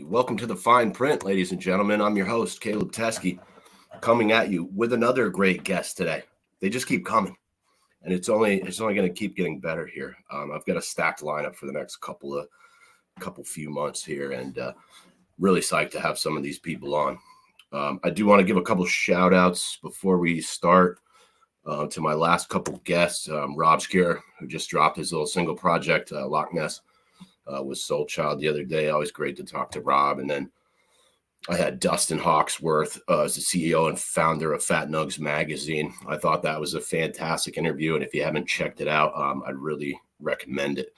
Welcome to the fine print, ladies and gentlemen. I'm your host, Caleb Teskey, coming at you with another great guest today. They just keep coming, and it's only going to keep getting better here. I've got a stacked lineup for the next couple few months here, and really psyched to have some of these people on. I do want to give a couple shout outs before we start to my last couple guests. Rob Skier, who just dropped his little single project, Loch Ness. Was Soul Child the other day. Always great to talk to Rob. And then I had Dustin Hawksworth as the CEO and founder of Fat Nugs Magazine. I thought that was a fantastic interview. And if you haven't checked it out, I'd really recommend it.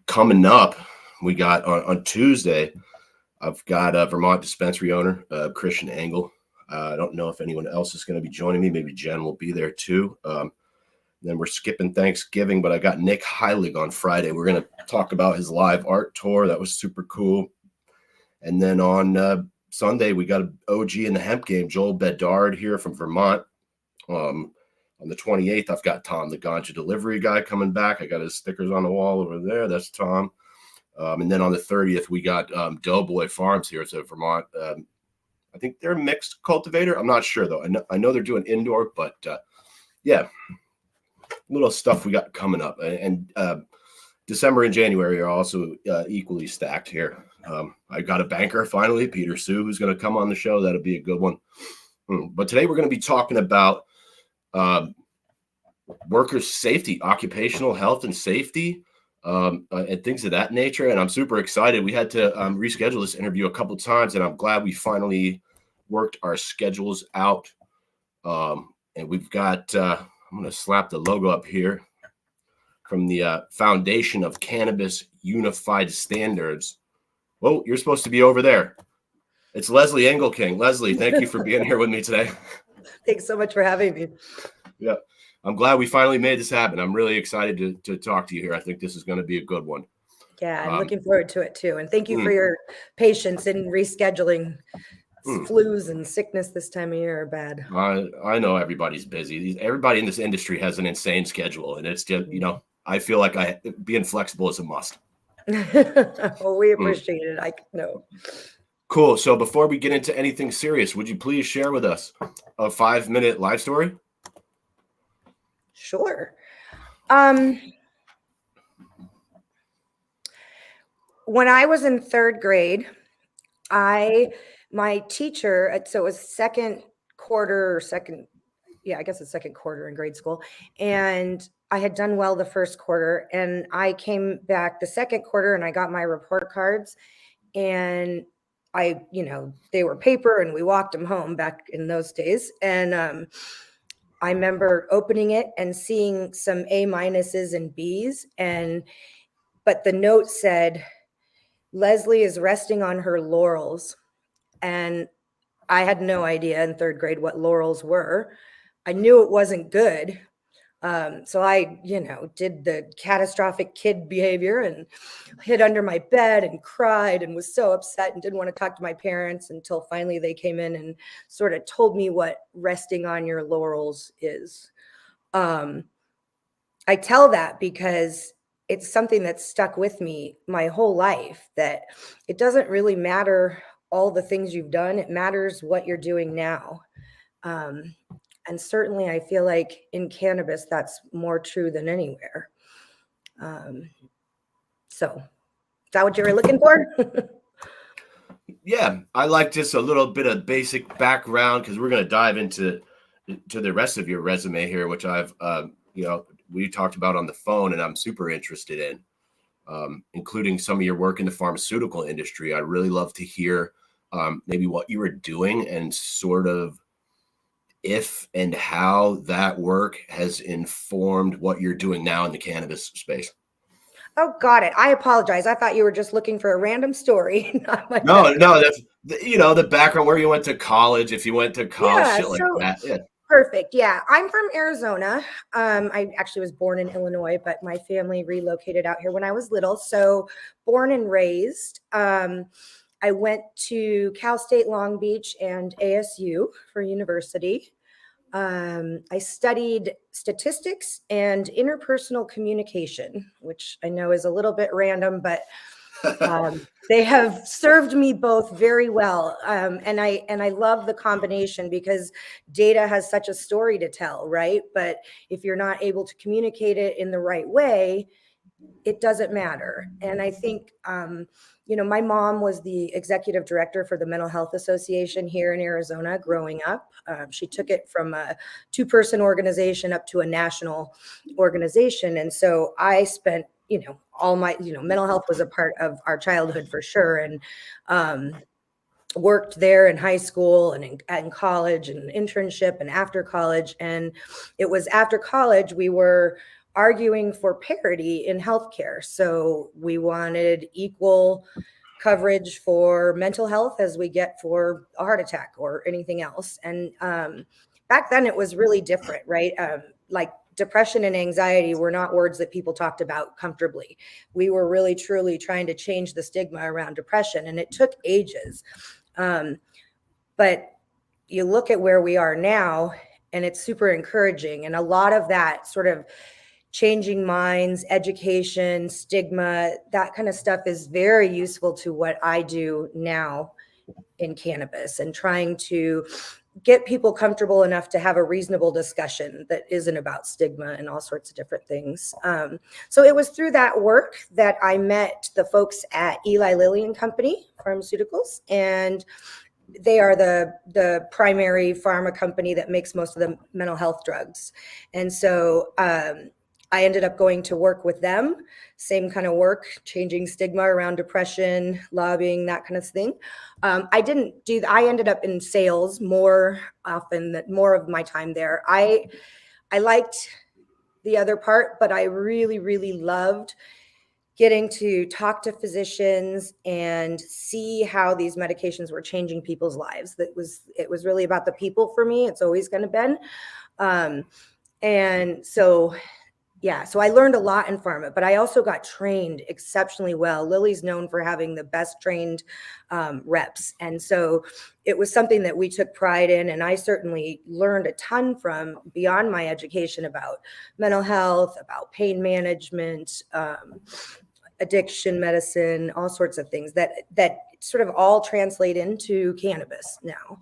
Coming up, we got on Tuesday, I've got a Vermont dispensary owner, Christian Engel. I don't know if anyone else is going to be joining me. Maybe Jen will be there too. Then we're skipping Thanksgiving, but I got Nick Heilig on Friday. We're going to talk about his live art tour. That was super cool. And then on Sunday, we got an OG in the hemp game, Joel Bedard here from Vermont. On the 28th, I've got Tom, the ganja delivery guy, coming back. I got his stickers on the wall over there. That's Tom. And then on the 30th, we got Doughboy Farms here. It's a Vermont. I think they're a mixed cultivator. I'm not sure, though. I know they're doing indoor, but yeah. Little stuff we got coming up, and December and January are also equally stacked here. I got a banker finally, Peter Sue, who's going to come on the show. That'll be a good one. But today we're going to be talking about workers' safety, occupational health and safety, and things of that nature. And I'm super excited. We had to reschedule this interview a couple times, and I'm glad we finally worked our schedules out. And we've got. I'm going to slap the logo up here from the Foundation of Cannabis Unified Standards. Well, you're supposed to be over there. It's Lezli Engelking. Lezli, thank you for being here with me today. Thanks so much for having me. Yeah, I'm glad we finally made this happen. I'm really excited to talk to you here. I think this is going to be a good one. Yeah, I'm looking forward to it too. And thank you for your patience in rescheduling. Flus and sickness this time of year are bad. I know everybody's busy. Everybody in this industry has an insane schedule, and it's just, I feel like being flexible is a must. Well, we appreciate it. I know. Cool. So before we get into anything serious, would you please share with us a 5-minute life story? Sure. When I was in third grade, my teacher, so it was second quarter in grade school. And I had done well the first quarter, and I came back the second quarter and I got my report cards, and they were paper and we walked them home back in those days. And I remember opening it and seeing some A- and B's, but the note said, Lezli is resting on her laurels. And I had no idea in third grade what laurels were. I knew it wasn't good. So I, did the catastrophic kid behavior and hid under my bed and cried and was so upset and didn't want to talk to my parents until finally they came in and sort of told me what resting on your laurels is. I tell that because it's something that's stuck with me my whole life, that it doesn't really matter all the things you've done. It matters what you're doing now. And certainly I feel like in cannabis, that's more true than anywhere. So is that what you were looking for? Yeah, I like just a little bit of basic background because we're going to dive into the rest of your resume here, which I've, we talked about on the phone and I'm super interested in, including some of your work in the pharmaceutical industry. I'd really love to hear maybe what you were doing and sort of if and how that work has informed what you're doing now in the cannabis space. Oh, got it. I apologize. I thought you were just looking for a random story. No, that's, the background, where you went to college, if you went to college, shit like that. Yeah. Perfect. Yeah. I'm from Arizona. I actually was born in Illinois, but my family relocated out here when I was little. So born and raised. I went to Cal State Long Beach and ASU for university. I studied statistics and interpersonal communication, which I know is a little bit random, but They have served me both very well. And I love the combination because data has such a story to tell, right? But if you're not able to communicate it in the right way, it doesn't matter. And I think, my mom was the executive director for the Mental Health Association here in Arizona growing up. She took it from a 2-person organization up to a national organization. And so I spent, all my, mental health was a part of our childhood for sure. And worked there in high school and in college and internship and after college. And it was after college we were arguing for parity in healthcare. So we wanted equal coverage for mental health as we get for a heart attack or anything else. And back then it was really different, right? Like depression and anxiety were not words that people talked about comfortably. We were really truly trying to change the stigma around depression, and it took ages. But you look at where we are now, and it's super encouraging. And a lot of that sort of changing minds, education, stigma, that kind of stuff is very useful to what I do now in cannabis, and trying to get people comfortable enough to have a reasonable discussion that isn't about stigma and all sorts of different things. So it was through that work that I met the folks at Eli Lilly and Company Pharmaceuticals, and they are the primary pharma company that makes most of the mental health drugs. And so I ended up going to work with them, same kind of work, changing stigma around depression, lobbying, that kind of thing. I ended up in sales more often, more of my time there. I liked the other part, but I really, really loved getting to talk to physicians and see how these medications were changing people's lives. It was really about the people for me. It's always going to be. And so, yeah, so I learned a lot in pharma, but I also got trained exceptionally well. Lilly's known for having the best trained reps. And so it was something that we took pride in. And I certainly learned a ton from beyond my education about mental health, about pain management, addiction medicine, all sorts of things that sort of all translate into cannabis now.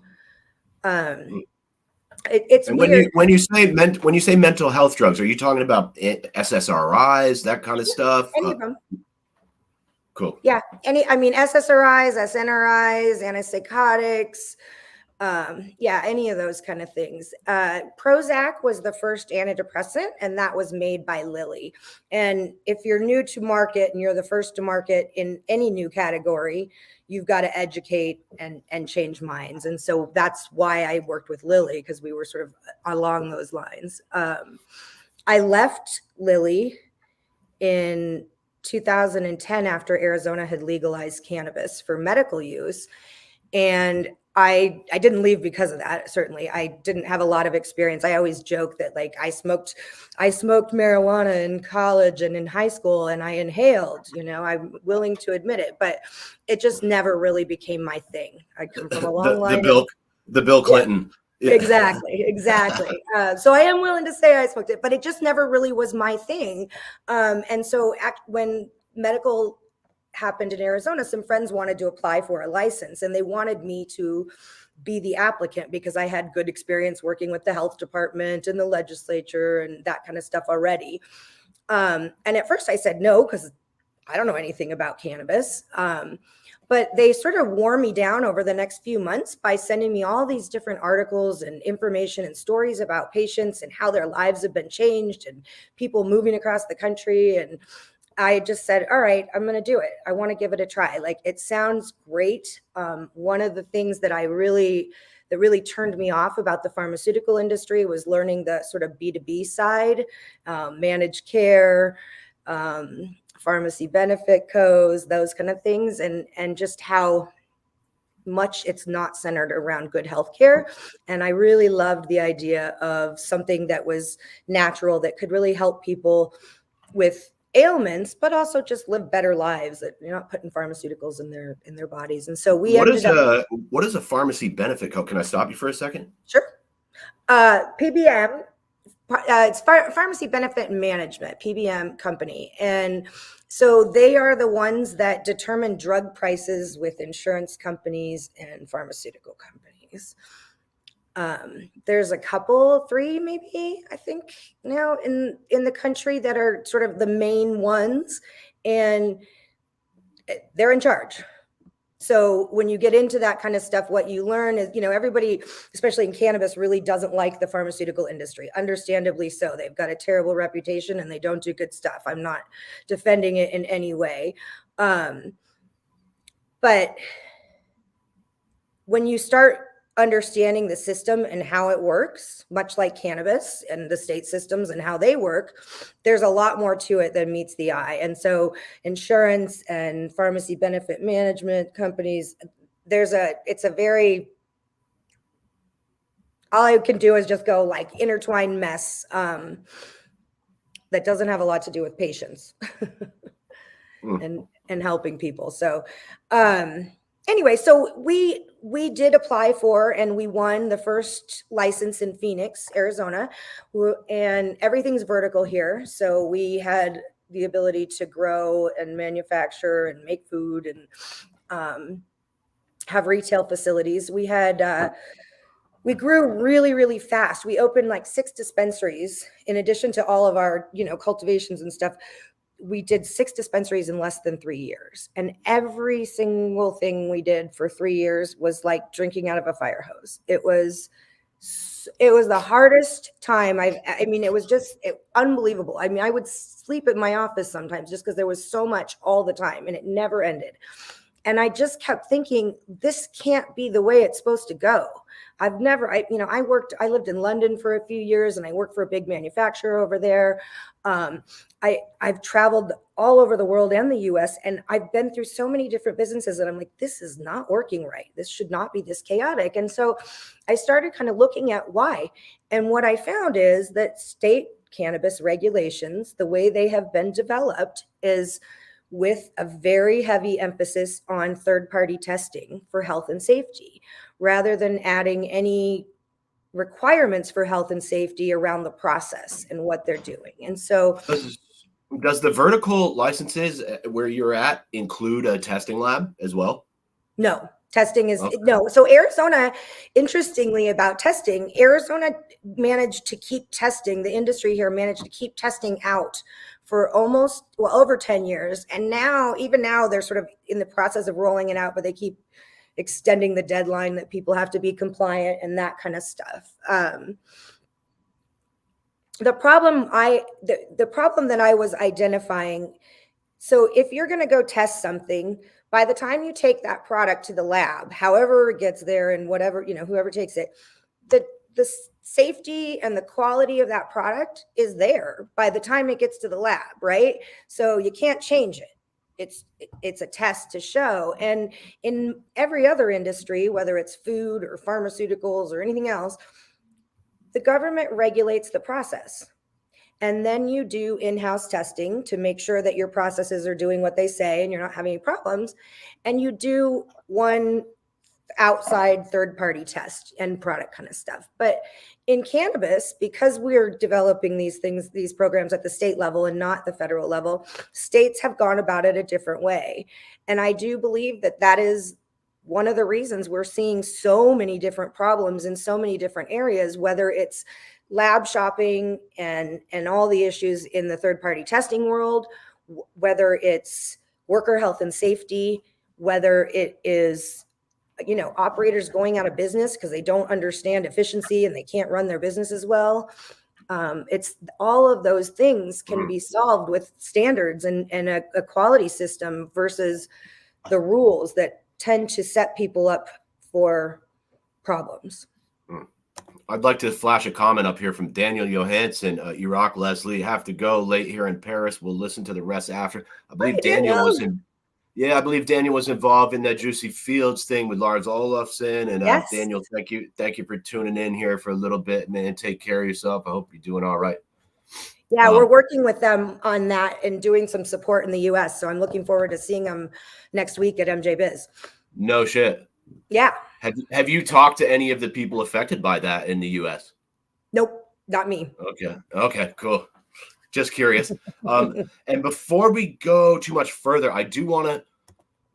It's And weird. when you say mental health drugs, are you talking about SSRIs, that kind of stuff? Any of them. Cool. Yeah. SSRIs, SNRIs, antipsychotics. Any of those kind of things. Prozac was the first antidepressant, and that was made by Lilly. And if you're new to market and you're the first to market in any new category, you've got to educate and change minds. And so that's why I worked with Lilly, because we were sort of along those lines. I left Lilly in 2010 after Arizona had legalized cannabis for medical use. And I didn't leave because of that. Certainly, I didn't have a lot of experience. I always joke that like I smoked marijuana in college and in high school, and I inhaled. I'm willing to admit it, but it just never really became my thing. I come from a long line. The Bill Clinton. Yeah. Exactly. So I am willing to say I smoked it, but it just never really was my thing. And so when medical happened in Arizona, some friends wanted to apply for a license, and they wanted me to be the applicant because I had good experience working with the health department and the legislature and that kind of stuff already. And at first I said no, because I don't know anything about cannabis. But they sort of wore me down over the next few months by sending me all these different articles and information and stories about patients and how their lives have been changed and people moving across the country. And I just said, all right, I'm going to do it. I want to give it a try. Like, it sounds great. One of the things that really turned me off about the pharmaceutical industry was learning the sort of B2B side, managed care, pharmacy benefit codes, those kind of things, and just how much it's not centered around good healthcare. And I really loved the idea of something that was natural, that could really help people with ailments, but also just live better lives, that you're not putting pharmaceuticals in their bodies. And so what is a pharmacy benefit code? Can I stop you for a second? Sure. PBM, it's Pharmacy Benefit Management, PBM company. And So they are the ones that determine drug prices with insurance companies and pharmaceutical companies. There's a couple, three maybe, I think now in the country that are sort of the main ones, and they're in charge. So when you get into that kind of stuff, what you learn is, everybody, especially in cannabis, really doesn't like the pharmaceutical industry. Understandably so. They've got a terrible reputation and they don't do good stuff. I'm not defending it in any way. But when you start understanding the system and how it works, much like cannabis and the state systems and how they work, there's a lot more to it than meets the eye. And so insurance and pharmacy benefit management companies, it's a very, all I can do is just go like intertwined mess that doesn't have a lot to do with patients and helping people. So anyway, so we did apply for and we won the first license in Phoenix, Arizona, and everything's vertical here. So we had the ability to grow and manufacture and make food and have retail facilities. We had we grew really, really fast. We opened like 6 dispensaries in addition to all of our, cultivations and stuff. We did 6 dispensaries in less than 3 years. And every single thing we did for 3 years was like drinking out of a fire hose. It was the hardest time it was just unbelievable. I would sleep in my office sometimes just because there was so much all the time and it never ended. And I just kept thinking, this can't be the way it's supposed to go. I lived in London for a few years and I worked for a big manufacturer over there. I've traveled all over the world and the US, and I've been through so many different businesses and I'm like, this is not working right. This should not be this chaotic. And so I started kind of looking at why. And what I found is that state cannabis regulations, the way they have been developed is with a very heavy emphasis on third-party testing for health and safety, rather than adding any requirements for health and safety around the process and what they're doing. And so does the vertical licenses where you're at include a testing lab as well? No, testing is no. So Arizona, interestingly about testing, Arizona managed to keep testing, the industry here managed to keep testing out for over 10 years. And even now they're sort of in the process of rolling it out, but they keep extending the deadline that people have to be compliant and that kind of stuff. The problem that I was identifying, so if you're going to go test something, by the time you take that product to the lab, however it gets there and whatever, whoever takes it, the safety and the quality of that product is there by the time it gets to the lab, right? So you can't change it. It's a test to show. And in every other industry, whether it's food or pharmaceuticals or anything else, the government regulates the process. And then you do in-house testing to make sure that your processes are doing what they say and you're not having any problems. And you do one outside third-party test and product kind of stuff. But in cannabis, because we're developing these programs at the state level and not the federal level, states have gone about it a different way. And I do believe that is one of the reasons we're seeing so many different problems in so many different areas, whether it's lab shopping and all the issues in the third-party testing world, whether it's worker health and safety, whether it is operators going out of business because they don't understand efficiency and they can't run their business as well. It's all of those things can be solved with standards and a quality system versus the rules that tend to set people up for problems. I'd like to flash a comment up here from Daniel Johansson. Iraq, Lezli, have to go late here in Paris. We'll listen to the rest after. I believe Daniel was involved in that Juicy Fields thing with Lars Olofsson. And yes. Daniel, thank you for tuning in here for a little bit, man. Take care of yourself. I hope you're doing all right. Yeah, we're working with them on that and doing some support in the US. So I'm looking forward to seeing them next week at MJ Biz. No shit. Yeah. Have you talked to any of the people affected by that in the US? Nope, not me. Okay, cool. Just curious. And before we go too much further, I do want to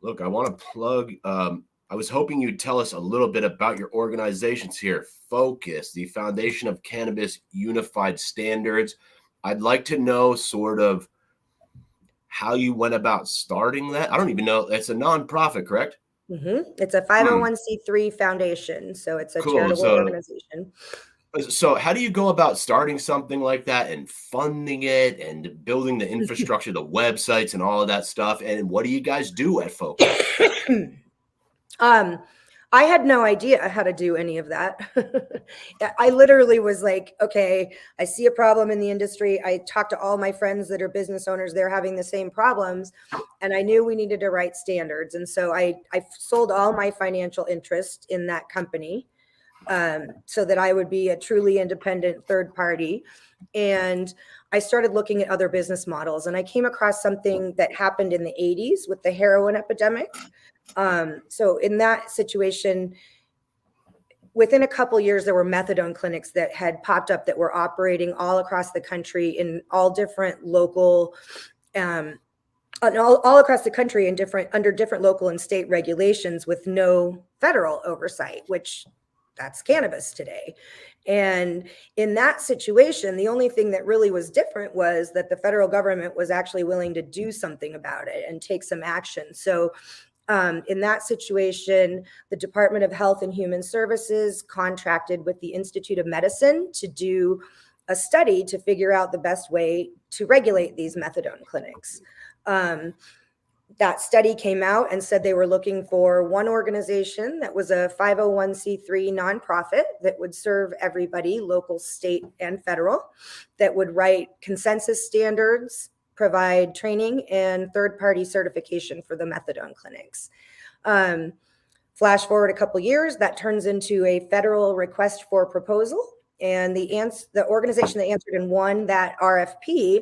look. I want to plug. I was hoping you'd tell us a little bit about your organizations here. Focus, the Foundation of Cannabis Unified Standards. I'd like to know sort of how you went about starting that. I don't even know. It's a nonprofit, correct? It's a 501c3 foundation, so it's a Cool. charitable organization. So how do you go about starting something like that and funding it and building the infrastructure, the websites and all of that stuff? And what do you guys do at Focus? I had no idea how to do any of that. I literally was like, okay, I see a problem in the industry. I talked to all my friends that are business owners. They're having the same problems. And I knew we needed to write standards. And so I sold all my financial interest in that company so that I would be a truly independent third party. And I started looking at other business models. And I came across something that happened in the 80s with the heroin epidemic. So in that situation, within a couple years, there were methadone clinics that had popped up that were operating all across the country in all different local, all across the country in under different local and state regulations with no federal oversight, which that's cannabis today. And in that situation, the only thing that really was different was that the federal government was actually willing to do something about it and take some action. So in that situation, the Department of Health and Human Services contracted with the Institute of Medicine to do a study to figure out the best way to regulate these methadone clinics. That study came out and said they were looking for one organization that was a 501c3 nonprofit that would serve everybody, local, state, and federal, that would write consensus standards, provide training, and third-party certification for the methadone clinics. Flash forward a couple years, that turns into a federal request for proposal, and the organization that answered and won that RFP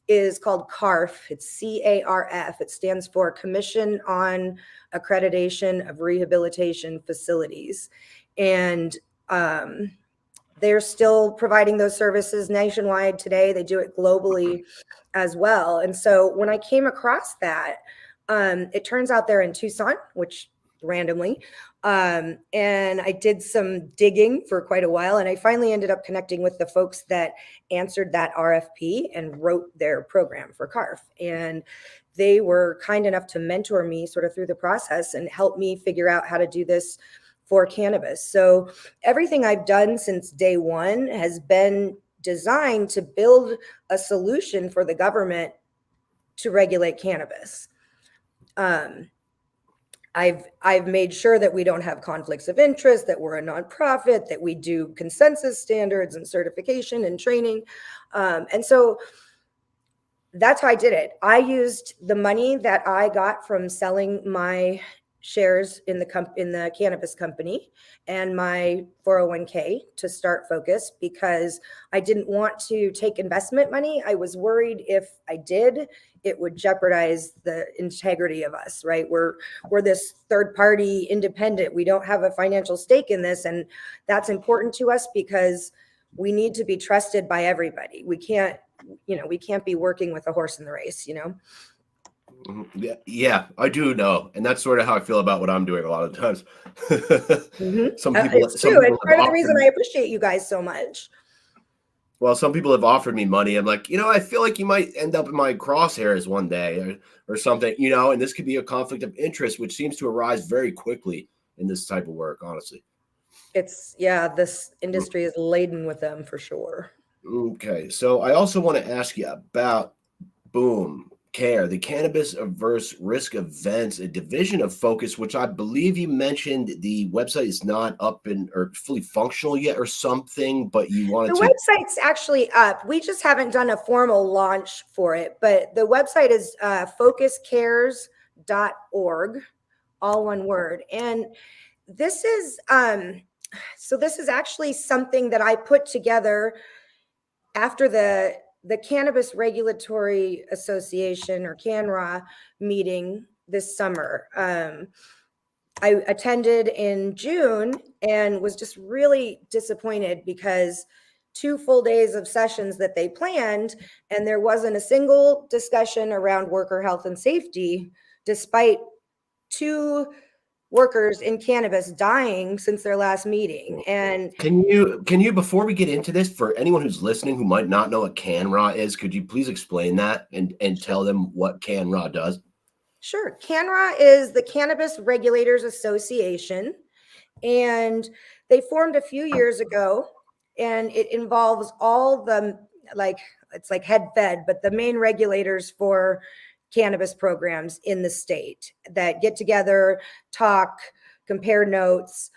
is called CARF. It's CARF. It stands for Commission on Accreditation of Rehabilitation Facilities. And they're still providing those services nationwide today. They do it globally as well. And so when I came across that, it turns out they're in Tucson, which randomly, and I did some digging for quite a while, and I finally ended up connecting with the folks that answered that RFP and wrote their program for CARF. And they were kind enough to mentor me sort of through the process and help me figure out how to do this for cannabis. So everything I've done since day one has been designed to build a solution for the government to regulate cannabis. I've made sure that we don't have conflicts of interest, that we're a nonprofit, that we do consensus standards and certification and training. And so that's how I did it. I used the money that I got from selling my shares in the cannabis company and my 401k to start Focus because I didn't want to take investment money. I was worried if I did, it would jeopardize the integrity of us, right? We're this third party independent. We don't have a financial stake in this. And that's important to us because we need to be trusted by everybody. We can't be working with a horse in the race, Yeah, I do know, and that's sort of how I feel about what I'm doing a lot of times. Some people, it's true. And part of the reason I appreciate you guys so much. Well, some people have offered me money. I'm like, I feel like you might end up in my crosshairs one day or something, and this could be a conflict of interest, which seems to arise very quickly in this type of work, honestly. This industry is laden with them for sure. Okay, so I also want to ask you about CARE, the Cannabis Averse Risk Events, a division of Focus, which I believe you mentioned the website is not up or fully functional yet or something, but you wanted the website's actually up. We just haven't done a formal launch for it, but the website is focuscares.org, all one word. And this is this is actually something that I put together after the Cannabis Regulatory Association or CANRA meeting this summer. I attended in June and was just really disappointed because 2 full days of sessions that they planned, and there wasn't a single discussion around worker health and safety, despite 2 workers in cannabis dying since their last meeting. And can you, before we get into this, for anyone who's listening who might not know what CanRA is, could you please explain that and tell them what CanRA does? sure, CanRA is the Cannabis Regulators Association, and they formed a few years ago, and it involves all the, like, it's like head fed, but the main regulators for cannabis programs in the state that get together, talk, compare notes,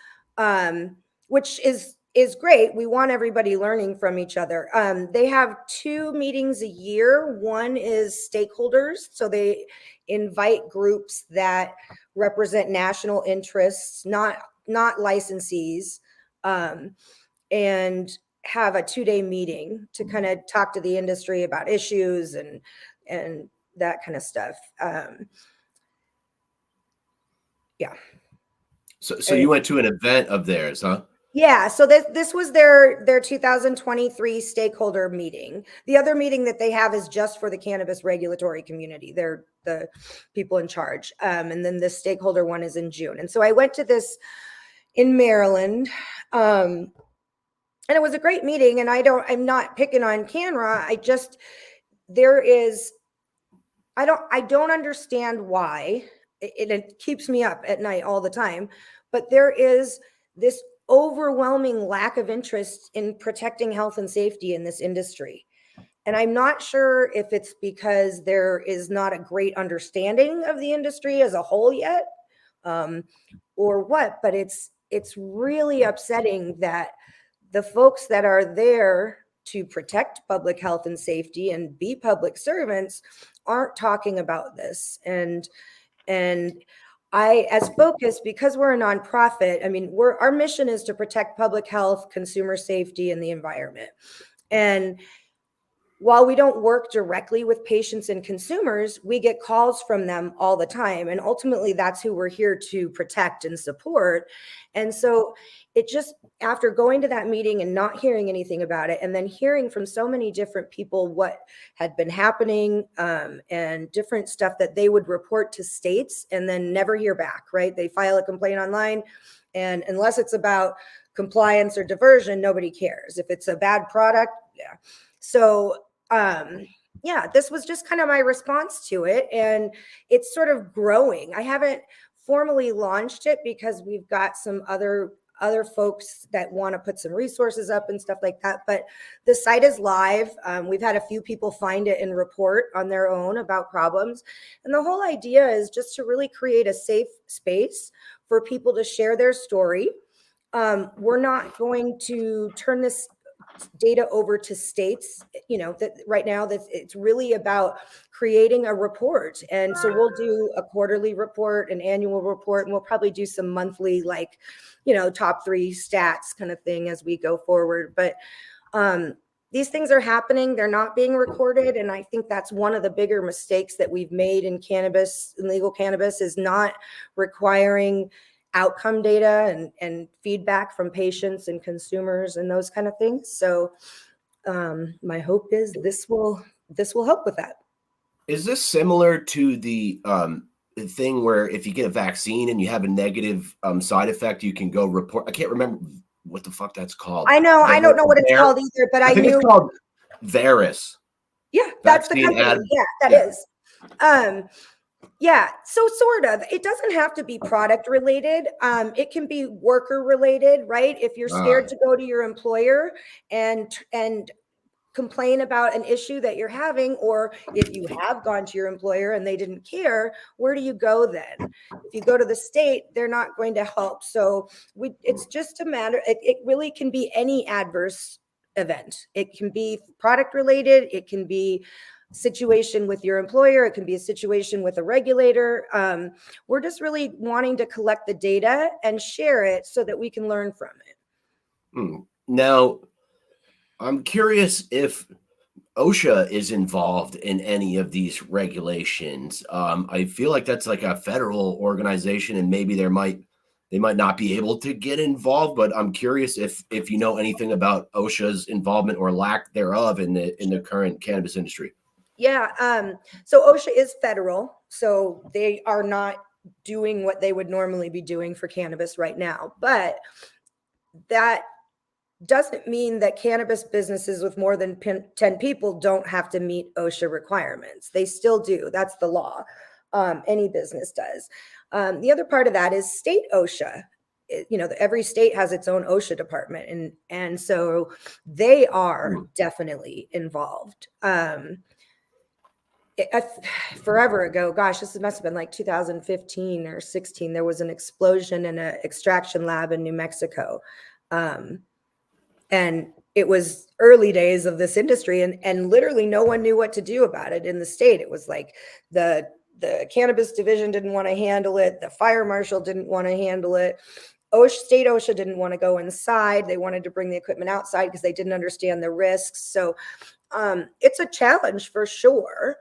which is great. We want everybody learning from each other. They have 2 meetings a year. One is stakeholders, so they invite groups that represent national interests, not licensees, and have a 2-day meeting to kind of talk to the industry about issues and that kind of stuff. Yeah. So you went to an event of theirs, huh? Yeah, so this was their 2023 stakeholder meeting. The other meeting that they have is just for the cannabis regulatory community. They're the people in charge. And then the stakeholder one is in June. And so I went to this in Maryland. And it was a great meeting. And I'm not picking on CanRA. I don't understand why it keeps me up at night all the time, but there is this overwhelming lack of interest in protecting health and safety in this industry. And I'm not sure if it's because there is not a great understanding of the industry as a whole yet, or what, but it's really upsetting that the folks that are there to protect public health and safety and be public servants aren't talking about this. And I, as Focus, because we're a nonprofit, I mean, our mission is to protect public health, consumer safety, and the environment. And while we don't work directly with patients and consumers, we get calls from them all the time. And ultimately, that's who we're here to protect and support. And so it just, after going to that meeting and not hearing anything about it, and then hearing from so many different people what had been happening, and different stuff that they would report to states and then never hear back, right? They file a complaint online, and unless it's about compliance or diversion, nobody cares. If it's a bad product, yeah. So yeah, this was just kind of my response to it, and it's sort of growing. I haven't formally launched it because we've got some other folks that want to put some resources up and stuff like that, but the site is live. We've had a few people find it and report on their own about problems, and the whole idea is just to really create a safe space for people to share their story. We're not going to turn this data over to states, that right now that it's really about creating a report. And so we'll do a quarterly report, an annual report, and we'll probably do some monthly, like, top 3 stats kind of thing as we go forward. But these things are happening. They're not being recorded. And I think that's one of the bigger mistakes that we've made in cannabis, in legal cannabis, is not requiring outcome data and feedback from patients and consumers and those kind of things. So my hope is this will help with that. Is this similar to the thing where if you get a vaccine and you have a negative side effect, you can go report? I can't remember what the fuck that's called. I don't know what it's called either, but I think knew it's called Veris. Yeah, that's the company. Yeah, that is. Yeah, so sort of. It doesn't have to be product related. It can be worker related, right? If you're scared to go to your employer and complain about an issue that you're having, or if you have gone to your employer and they didn't care, where do you go then? If you go to the state, they're not going to help. So it's just a matter, it really can be any adverse event. It can be product related. It can be situation with your employer. It can be a situation with a regulator. We're just really wanting to collect the data and share it so that we can learn from it. Now, I'm curious if OSHA is involved in any of these regulations. I feel like that's like a federal organization, and maybe there might they might not be able to get involved. But I'm curious if you know anything about OSHA's involvement or lack thereof in the current cannabis industry. Yeah. So OSHA is federal, so they are not doing what they would normally be doing for cannabis right now. But that doesn't mean that cannabis businesses with more than 10 people don't have to meet OSHA requirements. They still do. That's the law. Any business does. The other part of that is state OSHA. Every state has its own OSHA department, and so they are definitely involved. Forever ago, gosh, this must have been like 2015 or 16, there was an explosion in an extraction lab in New Mexico. And it was early days of this industry, and literally no one knew what to do about it in the state. It was like the cannabis division didn't want to handle it. The fire marshal didn't want to handle it. State OSHA didn't want to go inside. They wanted to bring the equipment outside because they didn't understand the risks. So it's a challenge for sure.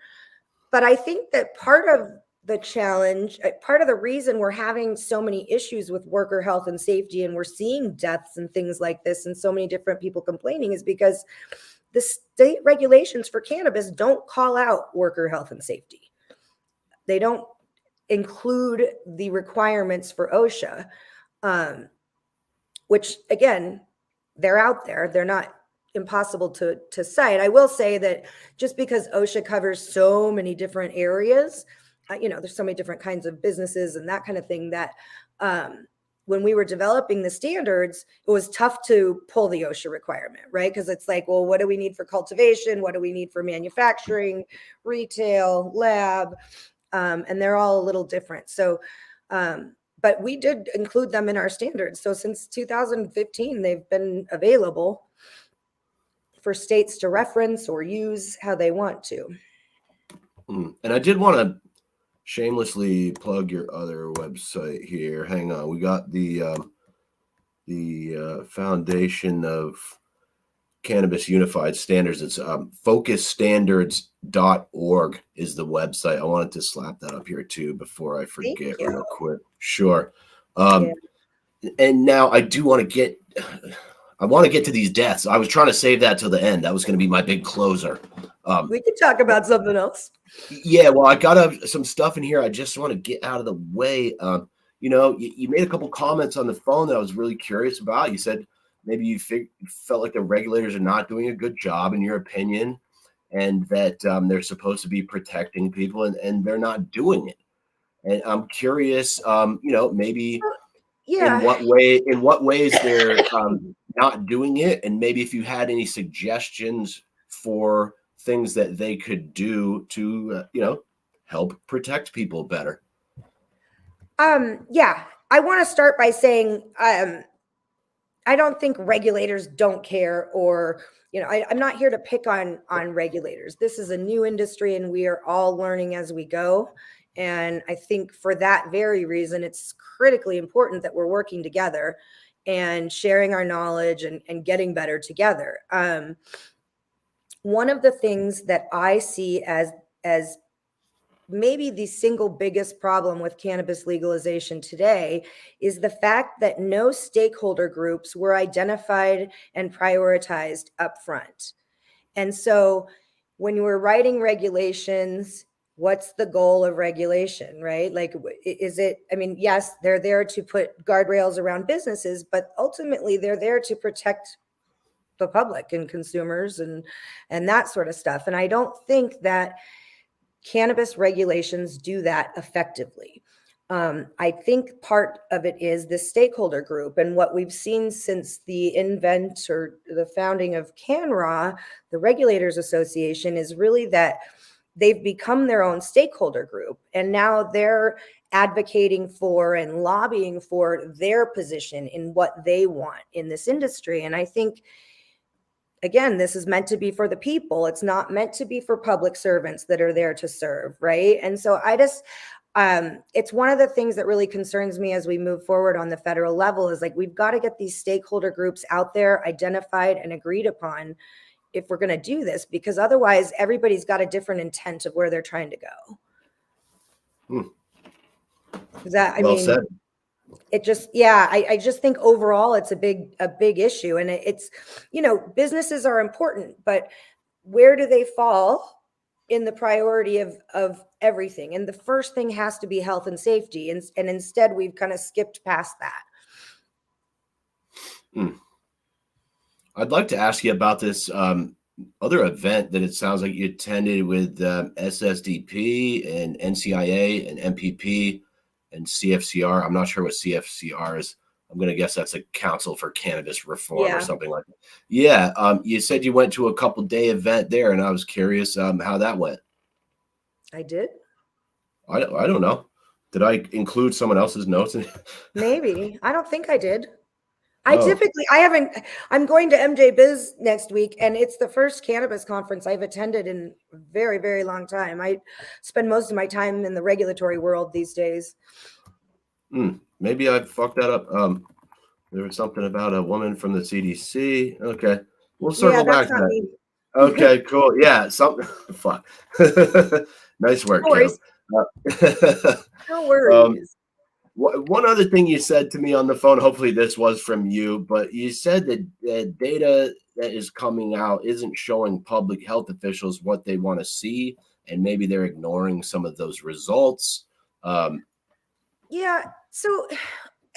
But I think that part of the challenge, part of the reason we're having so many issues with worker health and safety, and we're seeing deaths and things like this and so many different people complaining, is because the state regulations for cannabis don't call out worker health and safety. They don't include the requirements for OSHA, which again, they're out there. They're not impossible to cite. I will say that just because OSHA covers so many different areas, there's so many different kinds of businesses and that kind of thing, that when we were developing the standards, it was tough to pull the OSHA requirement, right? Because it's like, well, what do we need for cultivation? What do we need for manufacturing, retail, lab? And they're all a little different. So, but we did include them in our standards. So since 2015, they've been available for states to reference or use how they want to. And I did want to shamelessly plug your other website here. Hang on, we got the Foundation of Cannabis Unified Standards. It's focusstandards.org is the website. I wanted to slap that up here too before I forget real quick. Sure. And now I do want to get to these deaths. I was trying to save that till the end. That was going to be my big closer. We could talk about something else. Yeah, well, I got some stuff in here I just want to get out of the way. You made a couple comments on the phone that I was really curious about. You said maybe you felt like the regulators are not doing a good job, in your opinion, and that they're supposed to be protecting people, and they're not doing it. And I'm curious, maybe in what ways they're not doing it, and maybe if you had any suggestions for things that they could do to, help protect people better. Yeah, I want to start by saying I don't think regulators don't care, or I'm not here to pick on regulators. This is a new industry, and we are all learning as we go. And I think for that very reason, it's critically important that we're working together and sharing our knowledge and getting better together. One of the things that I see as maybe the single biggest problem with cannabis legalization today is the fact that no stakeholder groups were identified and prioritized up front. And so when we're writing regulations, what's the goal of regulation, right? Like, yes, they're there to put guardrails around businesses, but ultimately they're there to protect the public and consumers and that sort of stuff. And I don't think that cannabis regulations do that effectively. I think part of it is the stakeholder group, and what we've seen since the founding of CanRA, the Regulators Association, is really that they've become their own stakeholder group, and now they're advocating for and lobbying for their position in what they want in this industry. And I think, again, this is meant to be for the people. It's not meant to be for public servants that are there to serve, right? And so it's one of the things that really concerns me as we move forward on the federal level, is like, we've got to get these stakeholder groups out there, identified and agreed upon, if we're going to do this, because otherwise everybody's got a different intent of where they're trying to go. Well said. It just, yeah, I just think overall it's a big issue. And it's, businesses are important, but where do they fall in the priority of everything? And the first thing has to be health and safety. And instead we've kind of skipped past that. I'd like to ask you about this other event that it sounds like you attended with SSDP and NCIA and MPP and CFCR. I'm not sure what CFCR is. I'm going to guess that's a Council for Cannabis Reform or something like that. Yeah. You said you went to a couple-day event there, and I was curious how that went. I did. I don't know. Did I include someone else's notes? Maybe. I don't think I did. I'm going to MJ Biz next week, and it's the first cannabis conference I've attended in a very, very long time. I spend most of my time in the regulatory world these days. Maybe I fucked that up. There was something about a woman from the CDC. Okay. We'll circle back to that. Okay, cool. Yeah, something. Fuck. Nice work, Kim. No worries. One other thing you said to me on the phone, hopefully this was from you, but you said that the data that is coming out isn't showing public health officials what they want to see, and maybe they're ignoring some of those results. Yeah. So,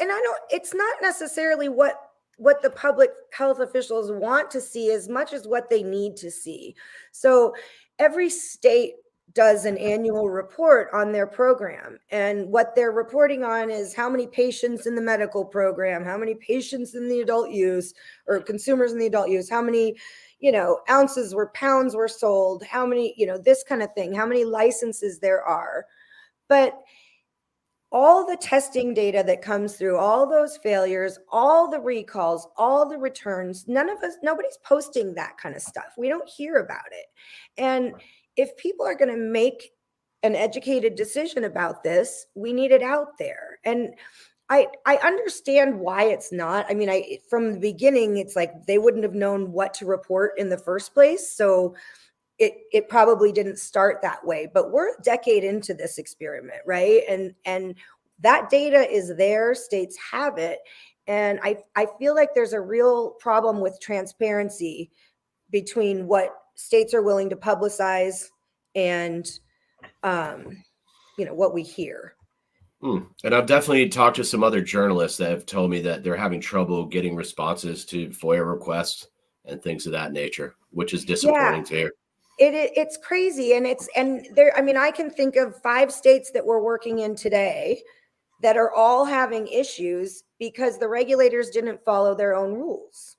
and it's not necessarily what the public health officials want to see as much as what they need to see. So every state does an annual report on their program, and what they're reporting on is how many patients in the medical program, how many patients in the adult use or consumers in the adult use, how many ounces or pounds were sold, how many this kind of thing, how many licenses there are. But all the testing data that comes through, all those failures, all the recalls, all the returns, nobody's posting that kind of stuff. We don't hear about it. And if people are going to make an educated decision about this, we need it out there. And I understand why it's not. I mean, from the beginning, it's like they wouldn't have known what to report in the first place. So it probably didn't start that way, but we're a decade into this experiment, right? And that data is there, states have it. And I feel like there's a real problem with transparency between what states are willing to publicize and what we hear. And I've definitely talked to some other journalists that have told me that they're having trouble getting responses to FOIA requests and things of that nature, which is disappointing to hear. It's crazy. And there, I mean, I can think of 5 states that we're working in today that are all having issues because the regulators didn't follow their own rules.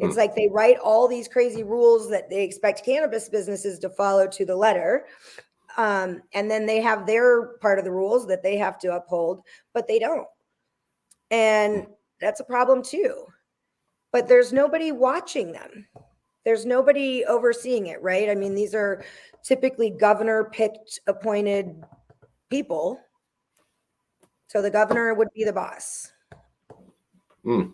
It's like they write all these crazy rules that they expect cannabis businesses to follow to the letter. And then they have their part of the rules that they have to uphold, but they don't. And that's a problem too. But there's nobody watching them. There's nobody overseeing it, right? I mean, these are typically governor-picked, appointed people. So the governor would be the boss. And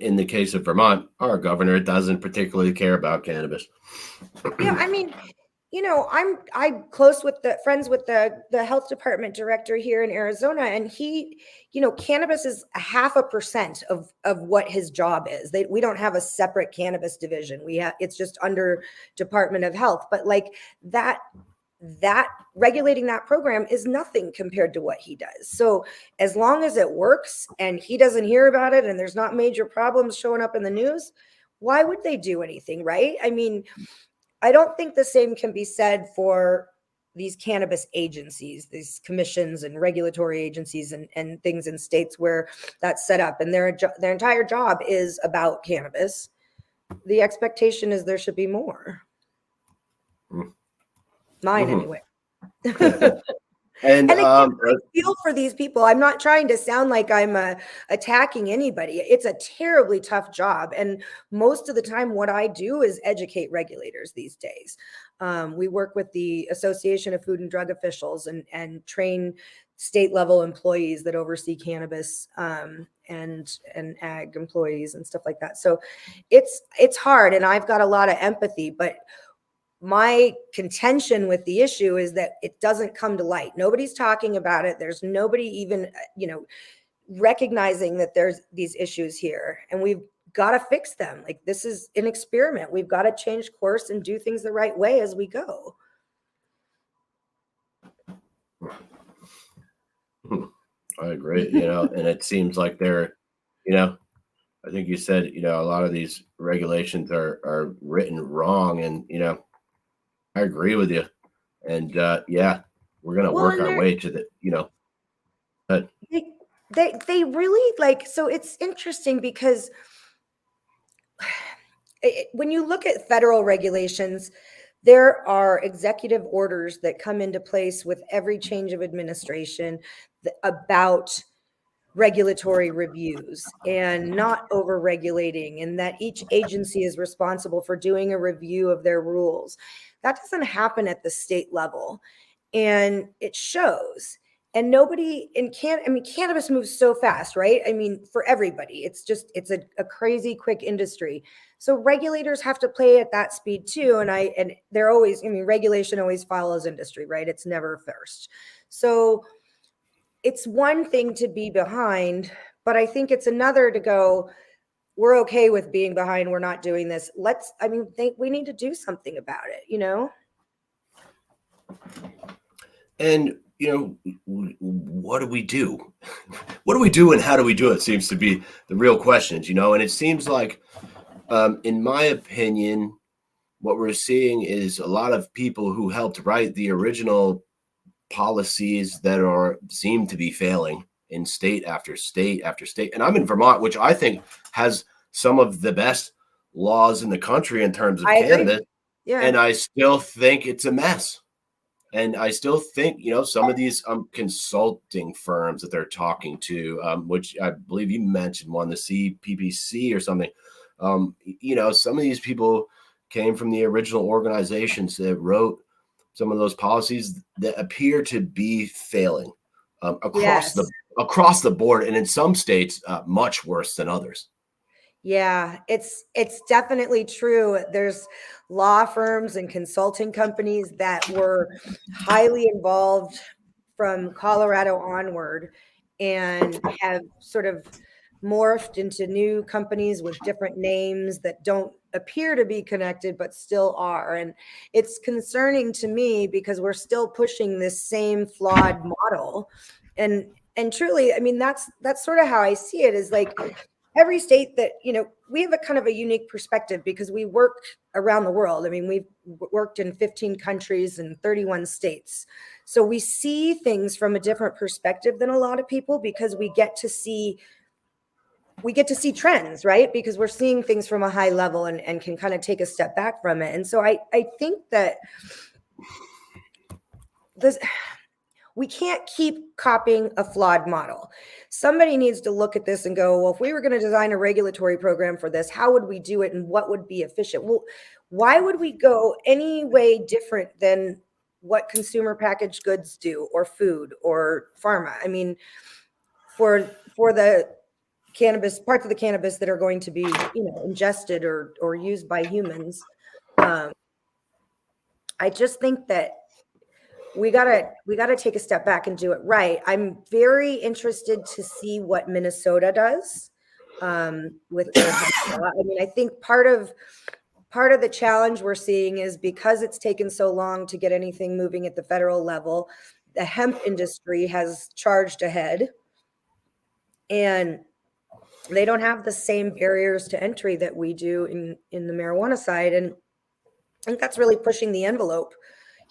in the case of Vermont, our governor doesn't particularly care about cannabis. Yeah, I mean, I'm friends with the health department director here in Arizona, and he, cannabis is 0.5% of what his job is. We don't have a separate cannabis division. It's just under Department of Health, but like that regulating that program is nothing compared to what he does. So as long as it works and he doesn't hear about it and there's not major problems showing up in the news, why would they do anything, right? I mean, I don't think the same can be said for these cannabis agencies, these commissions and regulatory agencies and things in states where that's set up and their entire job is about cannabis. The expectation is there should be more. Mine anyway. And again, I feel for these people. I'm not trying to sound like I'm attacking anybody. It's a terribly tough job. And most of the time, what I do is educate regulators these days. We work with the Association of Food and Drug Officials and train state level employees that oversee cannabis and ag employees and stuff like that. So it's hard. And I've got a lot of empathy, but my contention with the issue is that it doesn't come to light. Nobody's talking about it. There's nobody even, recognizing that there's these issues here and we've got to fix them. Like, this is an experiment. We've got to change course and do things the right way as we go. I agree, and it seems like they're, I think you said, a lot of these regulations are written wrong, and I agree with you. And yeah, we're gonna work our way to the, but they really, like, so it's interesting because when you look at federal regulations, there are executive orders that come into place with every change of administration about regulatory reviews and not over regulating, and that each agency is responsible for doing a review of their rules. That doesn't happen at the state level, and it shows. And nobody in cannabis moves so fast, right? I mean, for everybody, it's a crazy quick industry. So regulators have to play at that speed too. And they're always, regulation always follows industry, right? It's never first. So it's one thing to be behind, but I think it's another to go, we're okay with being behind. We're not doing this. We need to do something about it, And what do we do? What do we do, and how do we do it? Seems to be the real questions, and it seems like, in my opinion, what we're seeing is a lot of people who helped write the original policies that seem to be failing in state after state after state. And I'm in Vermont, which I think has some of the best laws in the country in terms of cannabis. Yeah. And I still think it's a mess. And I still think, some of these consulting firms that they're talking to, which I believe you mentioned one, the CPPC or something, some of these people came from the original organizations that wrote some of those policies that appear to be failing across the board, and in some states much worse than others. Yeah, it's definitely true. There's law firms and consulting companies that were highly involved from Colorado onward and have sort of morphed into new companies with different names that don't appear to be connected but still are. And it's concerning to me because we're still pushing this same flawed model. And truly, that's sort of how I see it, is like, every state that, we have a kind of a unique perspective because we work around the world. We've worked in 15 countries and 31 states. So we see things from a different perspective than a lot of people because we get to see trends, right? Because we're seeing things from a high level and can kind of take a step back from it. And so I think that we can't keep copying a flawed model. Somebody needs to look at this and go, well, if we were going to design a regulatory program for this, how would we do it and what would be efficient? Well, why would we go any way different than what consumer packaged goods do, or food, or pharma? For the cannabis, parts of the cannabis that are going to be, ingested or used by humans, I just think that we gotta take a step back and do it right. I'm very interested to see what Minnesota does with their hemp law. I think part of the challenge we're seeing is because it's taken so long to get anything moving at the federal level, the hemp industry has charged ahead, and they don't have the same barriers to entry that we do in the marijuana side. And I think that's really pushing the envelope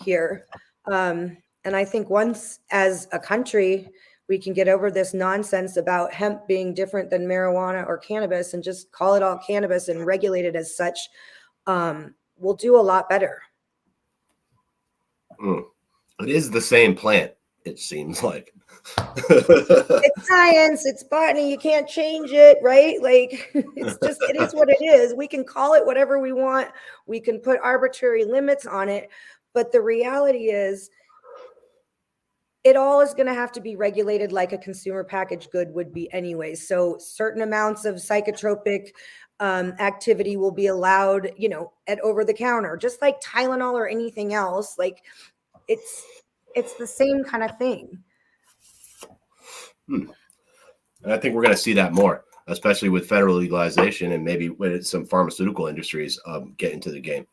here. And I think once, as a country, we can get over this nonsense about hemp being different than marijuana or cannabis and just call it all cannabis and regulate it as such, we'll do a lot better. It is the same plant, it seems like. It's science, it's botany, you can't change it, right? Like, it is what it is. We can call it whatever we want. We can put arbitrary limits on it. But the reality is, it all is going to have to be regulated like a consumer packaged good would be anyway. So certain amounts of psychotropic activity will be allowed, at over the counter, just like Tylenol or anything else. Like, it's the same kind of thing. And I think we're going to see that more, especially with federal legalization and maybe when some pharmaceutical industries get into the game,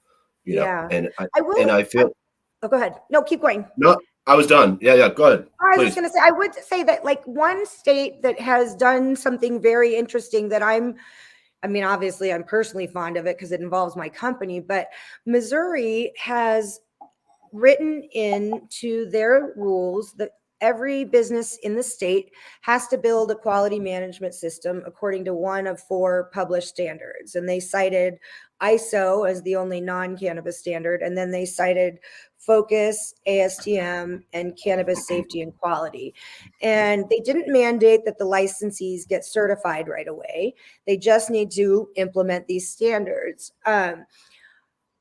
you know. Yeah. And I I feel oh, go ahead. No, keep going. no, I was done. Yeah, go ahead, I was just please. going to say, I would say that like one state that has done something very interesting that I mean, obviously I'm personally fond of it because it involves my company, but Missouri has written into their rules that every business in the state has to build a quality management system according to one of 4 published standards. And they cited ISO as the only non-cannabis standard. And then they cited Focus, ASTM, and Cannabis Safety and Quality. And they didn't mandate that the licensees get certified right away. They just need to implement these standards. Like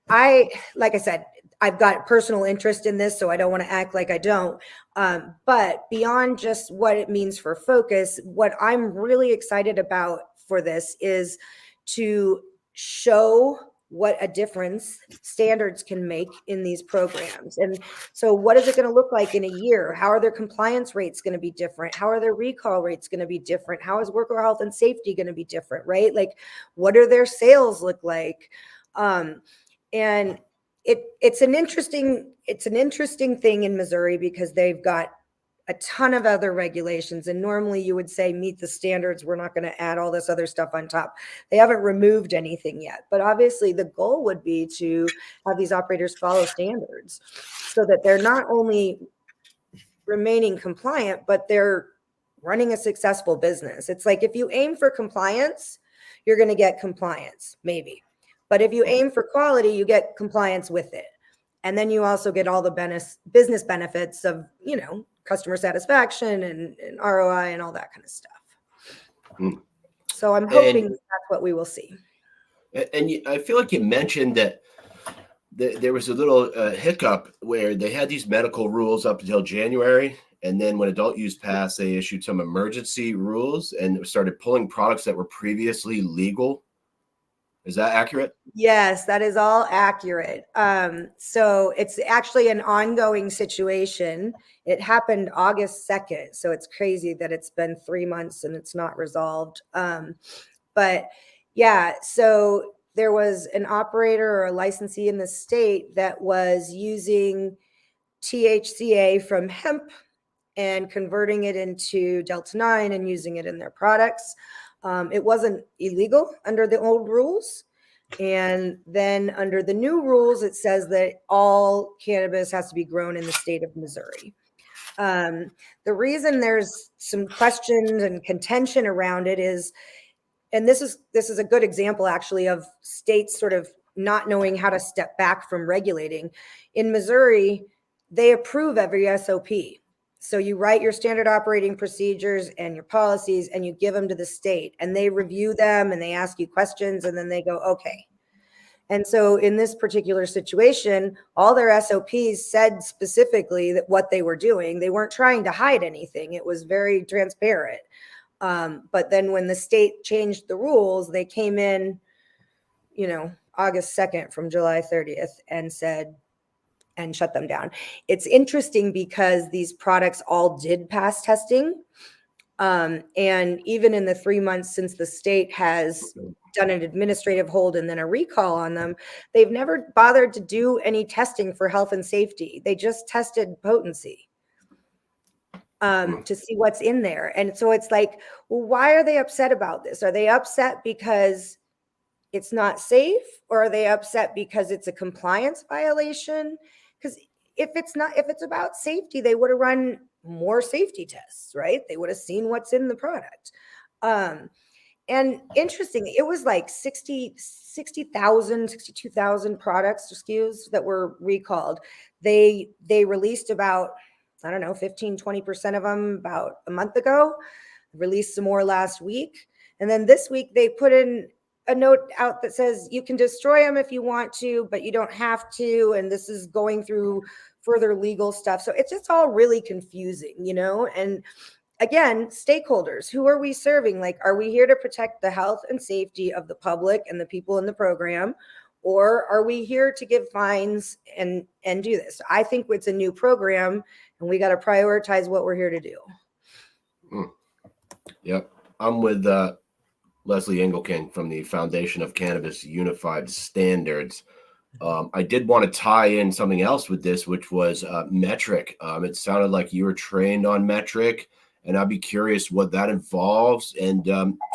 I said, I've got personal interest in this, so I don't want to act like I don't. But beyond just what it means for Focus, what I'm really excited about for this is to show what a difference standards can make in these programs. And so what is it going to look like in a year? How are their compliance rates going to be different? How are their recall rates going to be different? How is worker health and safety going to be different, right? Like, what do their sales look like? And it's an interesting thing in Missouri because they've got a ton of other regulations, and normally you would say meet the standards, we're not going to add all this other stuff on top. They haven't removed anything yet, but obviously the goal would be to have these operators follow standards so that they're not only remaining compliant, but they're running a successful business. It's like if you aim for compliance, you're going to get compliance, maybe. But if you aim for quality, you get compliance with it. And then you also get all the business benefits of, customer satisfaction and ROI and all that kind of stuff. So I'm hoping that's what we will see. And I feel like you mentioned that there was a little hiccup where they had these medical rules up until January. And then when adult use passed, they issued some emergency rules and started pulling products that were previously legal. Is that accurate? Yes, that is all accurate. So it's actually an ongoing situation. It happened August 2nd. So it's crazy that it's been 3 months and it's not resolved. But yeah, so there was an operator or a licensee in the state that was using THCA from hemp and converting it into Delta 9 and using it in their products. It wasn't illegal under the old rules. And then under the new rules, it says that all cannabis has to be grown in the state of Missouri. The reason there's some questions and contention around it is, and this is a good example actually of states sort of not knowing how to step back from regulating. In Missouri, they approve every SOP. So you write your standard operating procedures and your policies and you give them to the state and they review them and they ask you questions and then they go, okay. And so in this particular situation, all their SOPs said specifically that what they were doing, they weren't trying to hide anything. It was very transparent. But then when the state changed the rules, they came in, August 2nd from July 30th and said, and shut them down. It's interesting because these products all did pass testing. And even in the 3 months since the state has done an administrative hold and then a recall on them, they've never bothered to do any testing for health and safety. They just tested potency to see what's in there. And so it's like, well, why are they upset about this? Are they upset because it's not safe, or are they upset because it's a compliance violation? Because if it's about safety, they would have run more safety tests, right? They would have seen what's in the product. And interesting, it was like 60,000, 62,000 products or SKUs that were recalled. They released about, 15, 20% of them about a month ago, released some more last week. And then this week they put in a note out that says you can destroy them if you want to, but you don't have to. And this is going through further legal stuff. So it's just all really confusing, and again, stakeholders, who are we serving? Like, are we here to protect the health and safety of the public and the people in the program? Or are we here to give fines and do this? I think it's a new program and we got to prioritize what we're here to do. Yep. I'm with Lezli Engelking from the Foundation of Cannabis Unified Standards. I did want to tie in something else with this, which was metric. It sounded like you were trained on metric, and I'd be curious what that involves and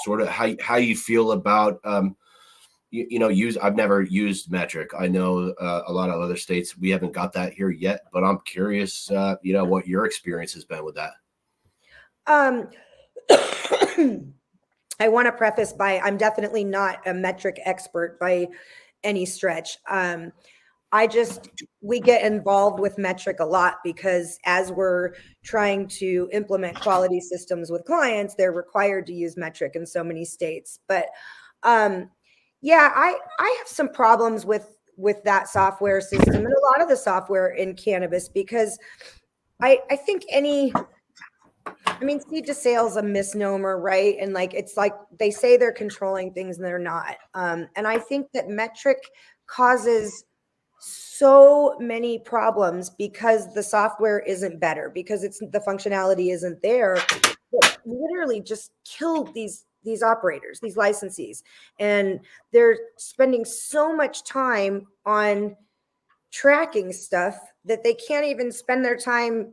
sort of how you feel about I've never used metric. I know a lot of other states we haven't got that here yet, but I'm curious, what your experience has been with that. Um, I want to preface by I'm definitely not a metric expert by any stretch. We get involved with metric a lot because as we're trying to implement quality systems with clients, they're required to use metric in so many states. But yeah, I have some problems with that software system and a lot of the software in cannabis because I think seed to sale is a misnomer, right? And like it's like they say they're controlling things and they're not. And I think that metric causes so many problems because the software isn't better, because the functionality isn't there. It literally just killed these operators, these licensees, and they're spending so much time on tracking stuff that they can't even spend their time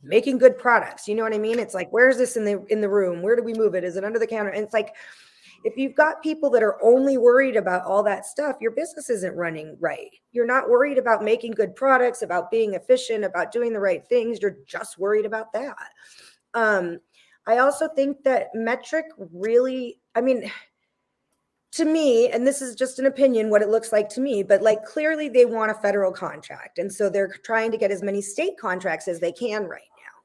making good products. You know what I mean? It's like, where's this in the room? Where do we move it? Is it under the counter? And it's like, if you've got people that are only worried about all that stuff, your business isn't running right. You're not worried about making good products, about being efficient, about doing the right things. You're just worried about that. I also think that metric really, to me, and this is just an opinion, what it looks like to me, but like clearly they want a federal contract. And so they're trying to get as many state contracts as they can right now,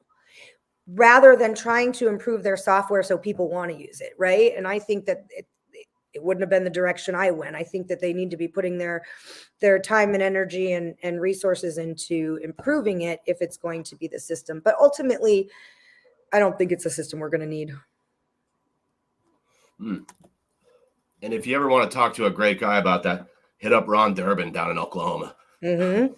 rather than trying to improve their software so people want to use it, right? And I think that it wouldn't have been the direction I went. I think that they need to be putting their time and energy and resources into improving it if it's going to be the system. But ultimately, I don't think it's a system we're going to need. And if you ever want to talk to a great guy about that, hit up Ron Durbin down in Oklahoma. I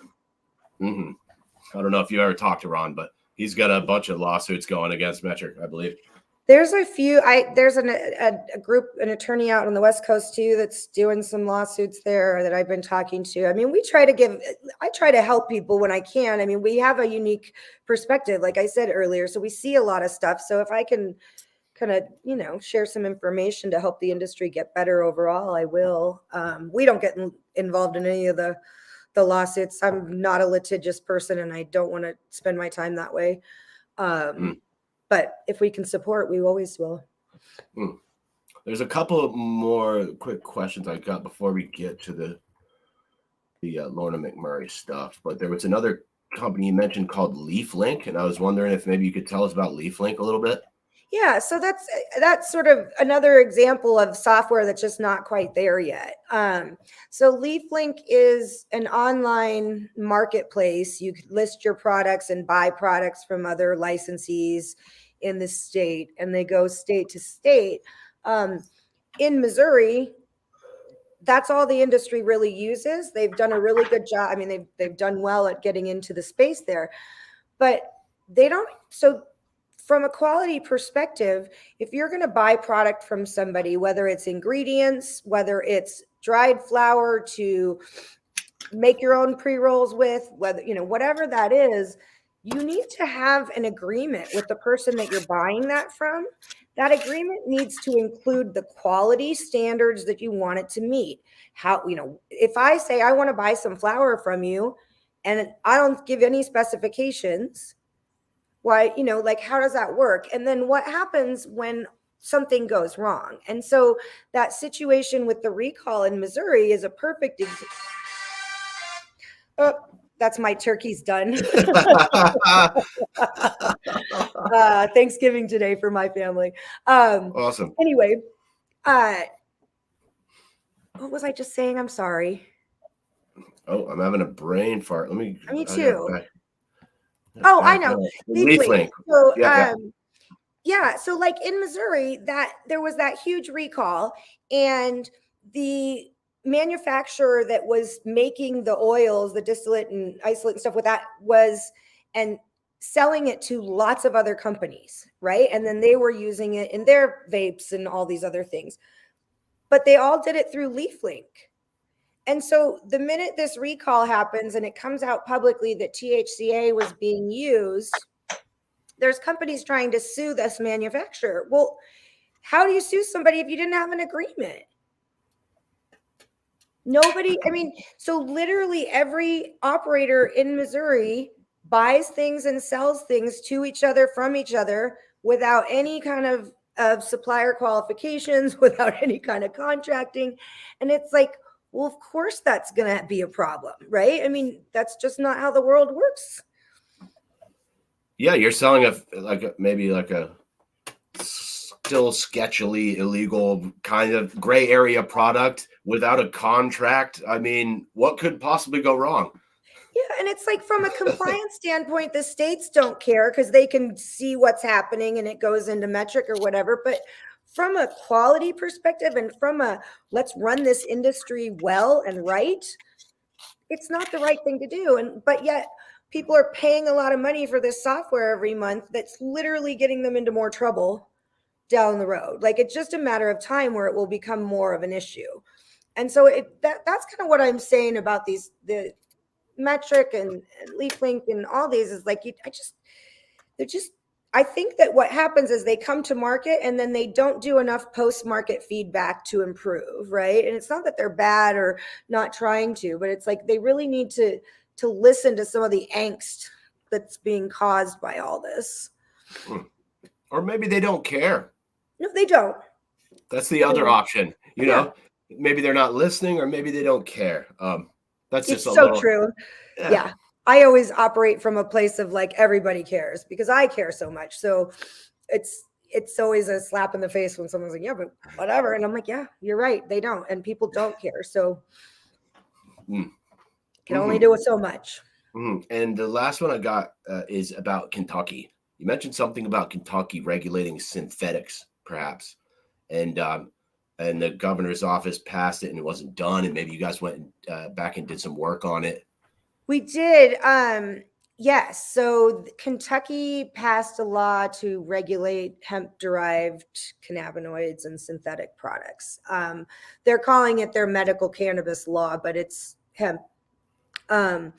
don't know if you ever talked to Ron, but he's got a bunch of lawsuits going against metric, I believe. There's a few. There's a group, an attorney out on the West Coast too, that's doing some lawsuits there that I've been talking to. I try to help people when I can. We have a unique perspective, like I said earlier, so we see a lot of stuff. So if I can kind of, share some information to help the industry get better overall, I will. We don't get involved in any of the lawsuits. I'm not a litigious person and I don't want to spend my time that way. But if we can support, we always will. There's a couple more quick questions I got before we get to the Lorna McMurray stuff. But there was another company you mentioned called LeafLink, and I was wondering if maybe you could tell us about LeafLink a little bit. Yeah, so that's sort of another example of software that's just not quite there yet. So LeafLink is an online marketplace. You could list your products and buy products from other licensees in the state, and they go state to state. In Missouri, that's all the industry really uses. They've done a really good job. They've done well at getting into the space there, but they don't. So from a quality perspective, if you're going to buy product from somebody, whether it's ingredients, whether it's dried flower to make your own pre-rolls with, whatever that is, you need to have an agreement with the person that you're buying that from. That agreement needs to include the quality standards that you want it to meet. If I say I want to buy some flower from you and I don't give any specifications, why, how does that work? And then what happens when something goes wrong? And so that situation with the recall in Missouri is a perfect example. Oh, that's my turkey's done. Thanksgiving today for my family. Awesome. Anyway, what was I just saying? I'm sorry. Oh, I'm having a brain fart. Me too. I know. LeafLink. So, yeah. So like in Missouri, that there was that huge recall, and the manufacturer that was making the oils, the distillate and isolate and stuff with that and selling it to lots of other companies, right? And then they were using it in their vapes and all these other things. But they all did it through LeafLink. And so the minute this recall happens and it comes out publicly that THCA was being used, there's companies trying to sue this manufacturer. Well, how do you sue somebody if you didn't have an agreement? Nobody, I mean, so literally every operator in Missouri buys things and sells things to each other from each other without any kind of supplier qualifications, without any kind of contracting. And it's like, well, of course that's going to be a problem, right? I mean, that's just not how the world works. Yeah, you're selling maybe a still sketchily illegal kind of gray area product without a contract. I mean, what could possibly go wrong? Yeah, and it's like from a compliance standpoint, the states don't care because they can see what's happening and it goes into metric or whatever. But from a quality perspective and from a let's run this industry well and right, it's not the right thing to do. But yet people are paying a lot of money for this software every month that's literally getting them into more trouble down the road. Like it's just a matter of time where it will become more of an issue. And so that's kind of what I'm saying about the metric and LeafLink and all these is like, I think that what happens is they come to market and then they don't do enough post-market feedback to improve, right? And it's not that they're bad or not trying to, but it's like they really need to listen to some of the angst that's being caused by all this. Or maybe they don't care. No, they don't. That's the other option. You know, maybe they're not listening or maybe they don't care. That's just so true. Yeah. I always operate from a place of like everybody cares because I care so much. So it's always a slap in the face when someone's like, yeah, but whatever. And I'm like, yeah, you're right. They don't. And people don't care. So can only do it so much. And the last one I got is about Kentucky. You mentioned something about Kentucky regulating synthetics, perhaps. And the governor's office passed it and it wasn't done. And maybe you guys went back and did some work on it. We did. Yes. So Kentucky passed a law to regulate hemp-derived cannabinoids and synthetic products. They're calling it their medical cannabis law, but it's hemp. And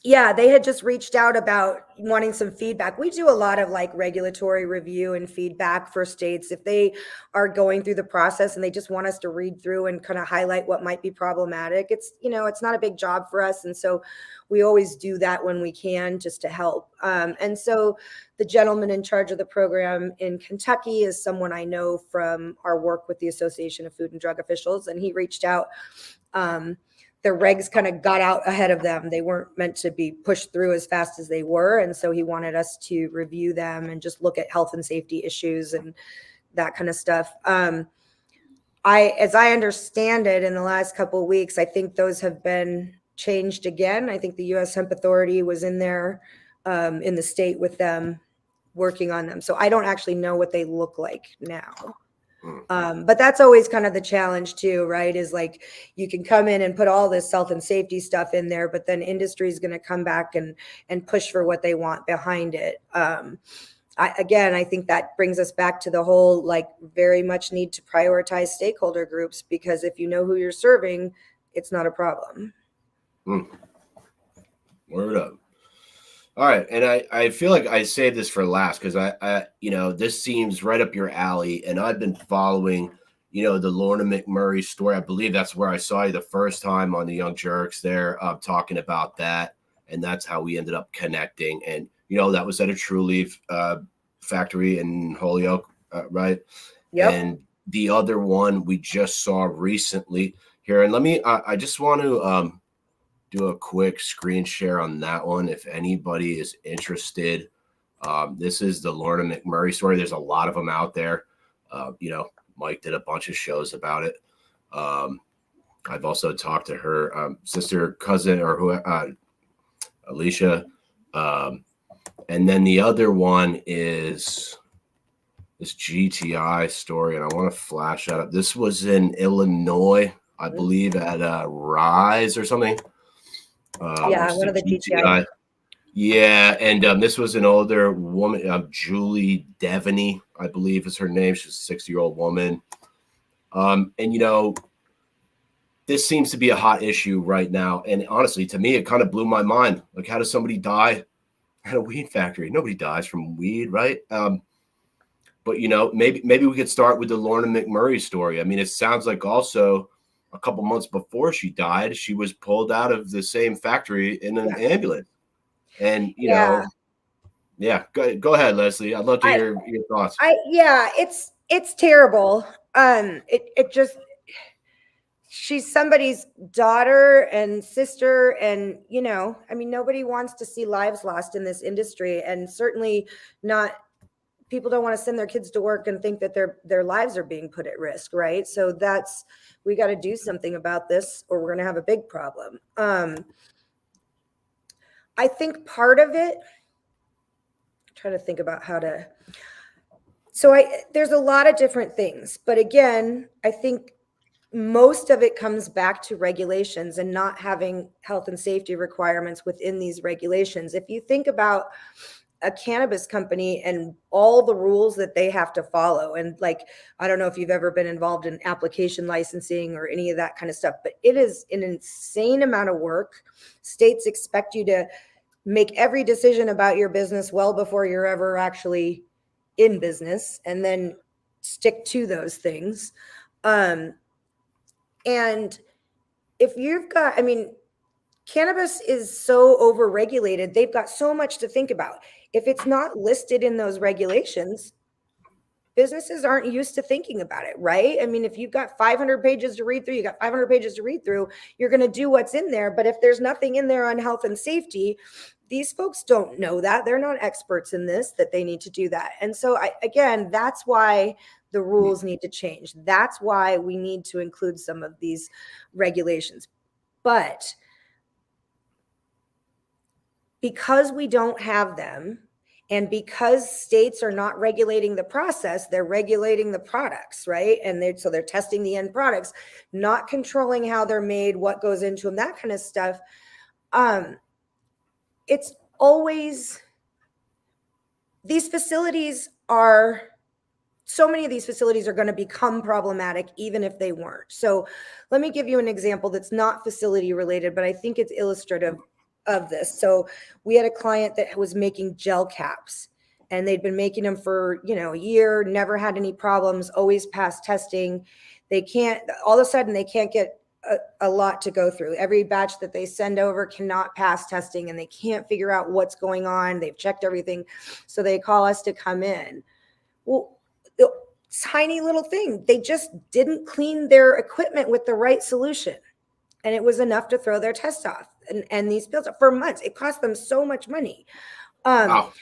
yeah, they had just reached out about wanting some feedback. We do a lot of like regulatory review and feedback for states if they are going through the process and they just want us to read through and kind of highlight what might be problematic. It's, it's not a big job for us. And so we always do that when we can just to help. And so the gentleman in charge of the program in Kentucky is someone I know from our work with the Association of Food and Drug Officials. And he reached out. The regs kind of got out ahead of them. They weren't meant to be pushed through as fast as they were. And so he wanted us to review them and just look at health and safety issues and that kind of stuff. As I understand it, in the last couple of weeks, I think those have been changed again. I think the U.S. Hemp Authority was in there in the state with them working on them. So I don't actually know what they look like now. But that's always kind of the challenge too, right? Is like you can come in and put all this health and safety stuff in there, but then industry is going to come back and push for what they want behind it. I think that brings us back to the whole like very much need to prioritize stakeholder groups because if you know who you're serving, it's not a problem. Word up. All right. And I feel like I saved this for last because I this seems right up your alley. And I've been following, the Lorna McMurray story. I believe that's where I saw you the first time on the Young Jerks there talking about that. And that's how we ended up connecting. And, that was at a True Leaf factory in Holyoke, right? Yep. And the other one we just saw recently here. And I just want to do a quick screen share on that one if anybody is interested. This is the Lorna McMurray story. There's a lot of them out there. Mike did a bunch of shows about it. I've also talked to her sister, cousin, or Alicia. And then the other one is this GTI story, and I want to flash that up. This was in Illinois, I believe, at Rise or something. One of the GTI. Yeah, and this was an older woman, Julie Devaney, I believe is her name. She's a 60-year-old woman. And this seems to be a hot issue right now. And honestly, to me, it kind of blew my mind. Like, how does somebody die at a weed factory? Nobody dies from weed, right? But maybe we could start with the Lorna McMurray story. I mean, it sounds like also a couple months before she died, she was pulled out of the same factory in an ambulance. And yeah, go ahead, Lezli. I'd love to hear your thoughts. It's terrible. It just, she's somebody's daughter and sister, and I mean, nobody wants to see lives lost in this industry, and certainly not. People don't want to send their kids to work and think that their lives are being put at risk, right? So we got to do something about this, or we're going to have a big problem. I think part of it, I'm trying to think about how to. So there's a lot of different things, but again, I think most of it comes back to regulations and not having health and safety requirements within these regulations. If you think about a cannabis company and all the rules that they have to follow, and I don't know if you've ever been involved in application licensing or any of that kind of stuff, but it is an insane amount of work. States expect you to make every decision about your business well before you're ever actually in business, and then stick to those things. And if you've got, I mean, cannabis is so overregulated. They've got so much to think about. If it's not listed in those regulations, businesses aren't used to thinking about it, right? I mean, if you've got 500 pages to read through, you're going to do what's in there. But if there's nothing in there on health and safety, these folks don't know that. They're not experts in this, that they need to do that. And so again, that's why the rules need to change. That's why we need to include some of these regulations. But because we don't have them, and because states are not regulating the process, they're regulating the products, right? And so they're testing the end products, not controlling how they're made, what goes into them, that kind of stuff. It's always, these facilities are, so many of these facilities are going to become problematic even if they weren't. So let me give you an example that's not facility related, but I think it's illustrative of this. So we had a client that was making gel caps, and they'd been making them for a year, never had any problems, always passed testing. All of a sudden they can't get a lot to go through. Every batch that they send over cannot pass testing, and they can't figure out what's going on. They've checked everything, so they call us to come in. Well, the tiny little thing, they just didn't clean their equipment with the right solution, and it was enough to throw their test off. And these bills for months, it cost them so much money. Wow.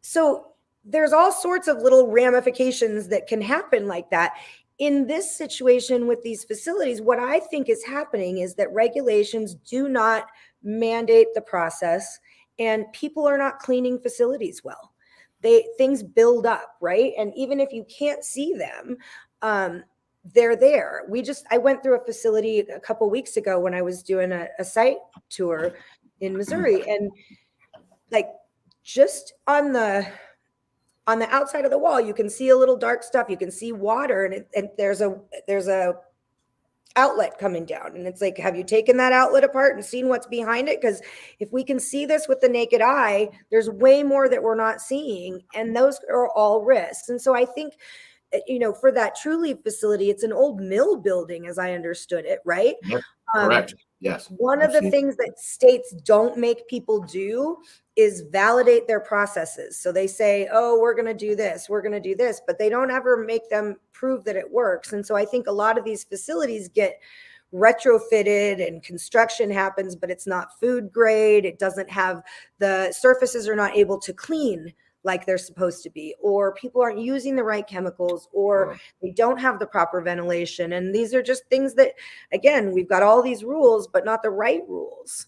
So there's all sorts of little ramifications that can happen like that. In this situation with these facilities, what I think is happening is that regulations do not mandate the process, and people are not cleaning facilities well. Things build up, right? And even if you can't see them, they're there. I went through a facility a couple weeks ago when I was doing a site tour in Missouri, and just on the outside of the wall, you can see a little dark stuff. You can see water, and there's a outlet coming down, and it's like, have you taken that outlet apart and seen what's behind it? Because if we can see this with the naked eye, there's way more that we're not seeing, and those are all risks. And so I think, for that Trulieve facility, it's an old mill building, as I understood it, right? Yep. Correct. Yes. One of the things that states don't make people do is validate their processes. So they say, oh, we're going to do this, but they don't ever make them prove that it works. And so I think a lot of these facilities get retrofitted and construction happens, but it's not food grade. It doesn't have, the surfaces are not able to clean like they're supposed to be, or people aren't using the right chemicals, or they don't have the proper ventilation. And these are just things that, again, we've got all these rules, but not the right rules.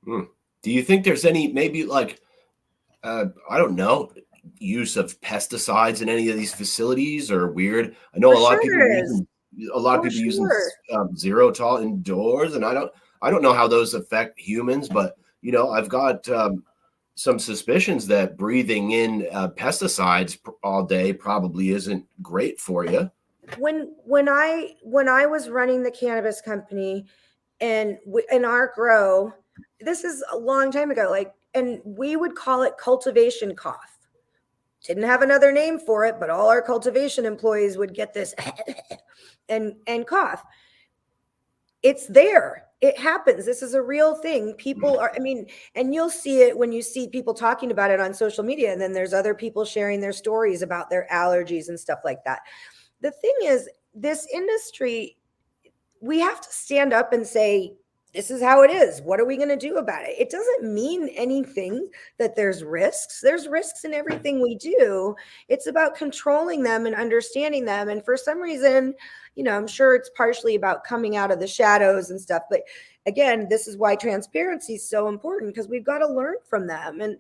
Do you think there's any, maybe I don't know, use of pesticides in any of these facilities, or weird? I know a lot of people using Zero-Tol indoors, and I don't know how those affect humans, but I've got some suspicions that breathing in pesticides all day probably isn't great for you. When I was running the cannabis company and in our grow, this is a long time ago, like, and we would call it cultivation cough. Didn't have another name for it, but all our cultivation employees would get this and cough. It's there. It happens. This is a real thing. People are, I mean, and you'll see it when you see people talking about it on social media. And then there's other people sharing their stories about their allergies and stuff like that. The thing is, this industry, we have to stand up and say, this is how it is. What are we going to do about it? It doesn't mean anything that there's risks. There's risks in everything we do. It's about controlling them and understanding them. And for some reason, you know, I'm sure it's partially about coming out of the shadows and stuff. But again, this is why transparency is so important, because we've got to learn from them. And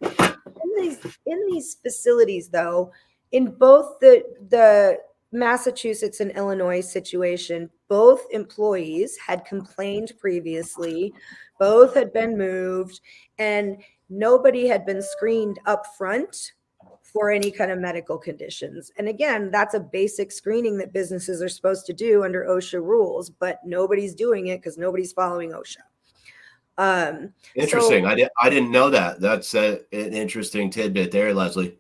in these facilities, though, in both the Massachusetts and Illinois situation, both employees had complained previously, both had been moved, and nobody had been screened up front for any kind of medical conditions. And again, that's a basic screening that businesses are supposed to do under OSHA rules, but nobody's doing it because nobody's following OSHA. Interesting. I didn't know that. That's an interesting tidbit there, Lezli.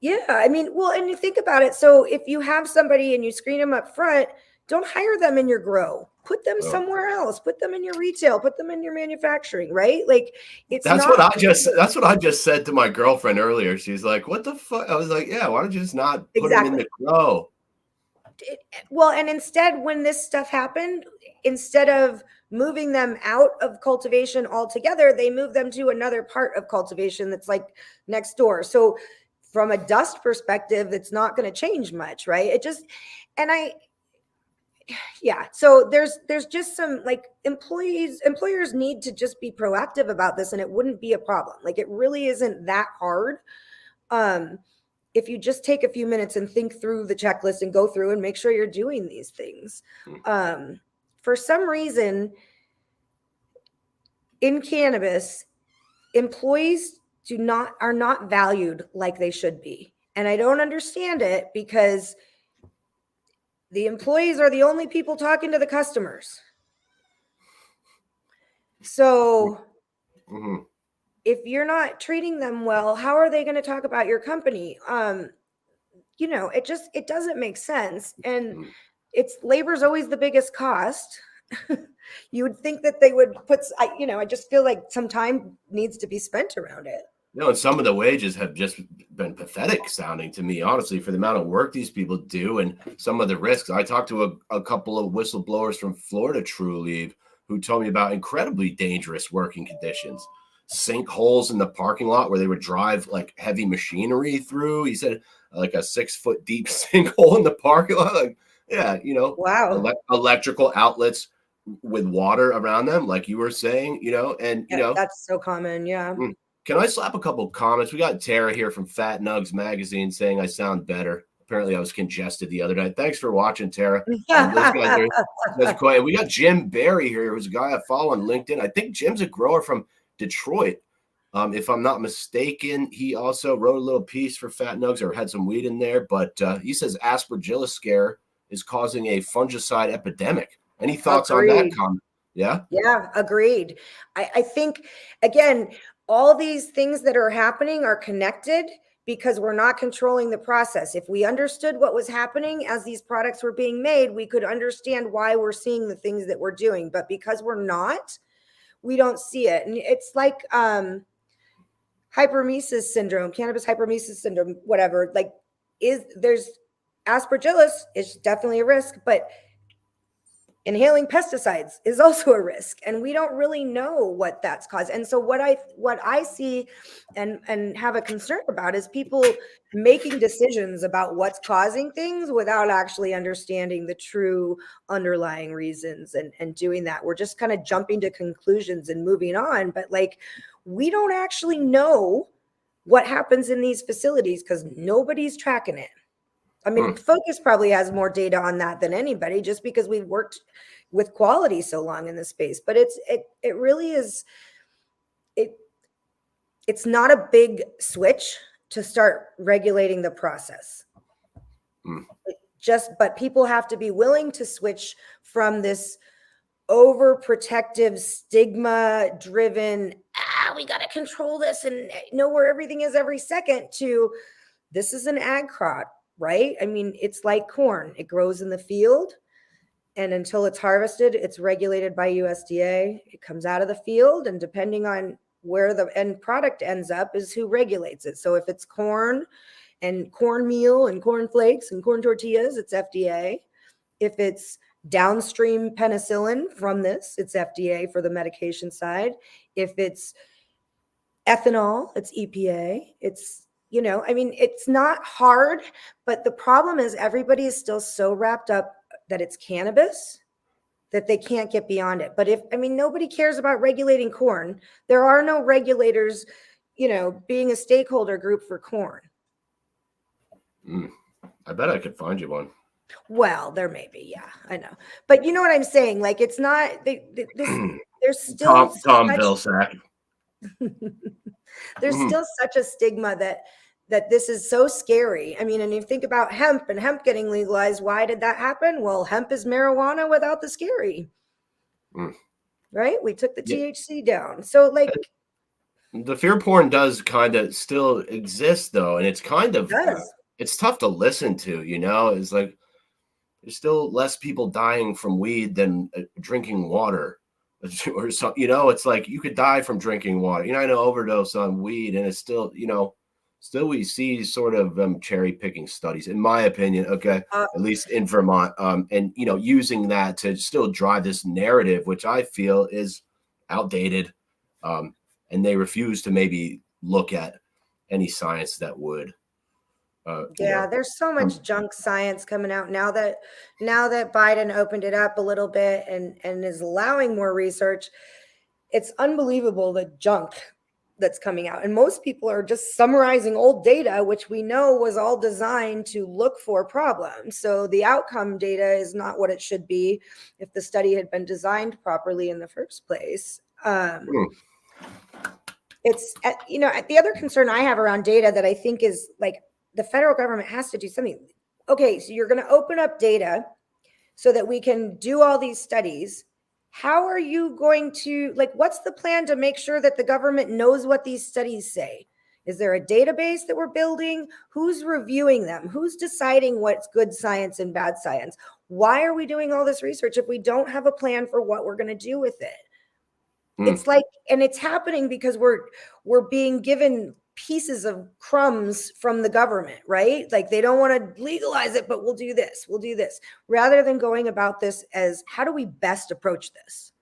Yeah, I mean, well, and you think about it. So if you have somebody and you screen them up front, don't hire them in your grow. Put them somewhere else. Put them in your retail. Put them in your manufacturing, right? Like that's what I just said to my girlfriend earlier. She's like, "What the fuck?" I was like, "Yeah, why don't you just not put them in the grow?" Well, and instead, when this stuff happened, instead of moving them out of cultivation altogether, they moved them to another part of cultivation that's like next door. So from a dust perspective, it's not going to change much, right? It just, yeah. So there's just some, like, employers need to just be proactive about this, and it wouldn't be a problem. Like, it really isn't that hard. If you just take a few minutes and think through the checklist and go through and make sure you're doing these things. For some reason in cannabis, employees are not valued like they should be. And I don't understand it, because the employees are the only people talking to the customers. So if you're not treating them well, how are they going to talk about your company? You know, it doesn't make sense. And labor's always the biggest cost. You would think that they would I just feel like some time needs to be spent around it. No, and some of the wages have just been pathetic sounding to me, honestly, for the amount of work these people do and some of the risks. I talked to a couple of whistleblowers from Florida Trulieve who told me about incredibly dangerous working conditions, sinkholes in the parking lot where they would drive like heavy machinery through. He said like a 6-foot deep sinkhole in the parking lot. Like, yeah, you know, wow, electrical outlets with water around them, like you were saying, you know, and you know, that's so common. Yeah. Can I slap a couple of comments? We got Tara here from Fat Nugs Magazine saying I sound better. Apparently I was congested the other night. Thanks for watching, Tara. That's quite. We got Jim Barry here, who's a guy I follow on LinkedIn. I think Jim's a grower from Detroit. If I'm not mistaken, he also wrote a little piece for Fat Nugs or had some weed in there. But he says aspergillus scare is causing a fungicide epidemic. Any thoughts on that comment? Yeah. Yeah, agreed. I think, again, all these things that are happening are connected because we're not controlling the process. If we understood what was happening as these products were being made, we could understand why we're seeing the things that we're doing. But because we're not, we don't see it. And it's like hyperemesis syndrome, cannabis hyperemesis syndrome, whatever. Like, there's aspergillus is definitely a risk, but inhaling pesticides is also a risk, and we don't really know what that's caused. And so what I see and have a concern about is people making decisions about what's causing things without actually understanding the true underlying reasons and doing that. We're just kind of jumping to conclusions and moving on, but like, we don't actually know what happens in these facilities because nobody's tracking it. I mean, Focus probably has more data on that than anybody, just because we've worked with quality so long in this space. But it really is. it's not a big switch to start regulating the process. Mm. But people have to be willing to switch from this overprotective, stigma driven, we got to control this and know where everything is every second, to this is an ag crop, right? I mean, it's like corn. It grows in the field, and until it's harvested, it's regulated by USDA. It comes out of the field, and depending on where the end product ends up is who regulates it. So if it's corn and cornmeal and corn flakes and corn tortillas, it's FDA. If it's downstream penicillin from this, it's FDA for the medication side. If it's ethanol, it's EPA. It's, I mean, it's not hard, but the problem is everybody is still so wrapped up that it's cannabis that they can't get beyond it. But nobody cares about regulating corn. There are no regulators, being a stakeholder group for corn. I bet I could find you one. Well, there may be, yeah, I know. But you know what I'm saying? Like, it's not, there's still Tom Vilsack. there's still such a stigma that this is so scary. I mean, and you think about hemp and hemp getting legalized. Why did that happen? Well, hemp is marijuana without the scary. Right? We took the THC down. So like, the fear porn does kind of still exist though, and it's kind of it's tough to listen to, it's like there's still less people dying from weed than drinking water or so, it's like you could die from drinking water, I know, overdose on weed, and it's still, still we see sort of cherry picking studies, in my opinion, okay, at least in Vermont, and using that to still drive this narrative, which I feel is outdated, and they refuse to maybe look at any science that would. There's so much junk science coming out now that Biden opened it up a little bit and is allowing more research. It's unbelievable the junk that's coming out, and most people are just summarizing old data, which we know was all designed to look for problems. So the outcome data is not what it should be if the study had been designed properly in the first place. It's the other concern I have around data that I think is like, the federal government has to do something. Okay, so you're going to open up data so that we can do all these studies. How are you going to, like, what's the plan to make sure that the government knows what these studies say? Is there a database that we're building? Who's reviewing them? Who's deciding what's good science and bad science? Why are we doing all this research if we don't have a plan for what we're going to do with it? It's like, and it's happening because we're being given pieces of crumbs from the government, right? Like, they don't want to legalize it, but we'll do this, rather than going about this as, how do we best approach this?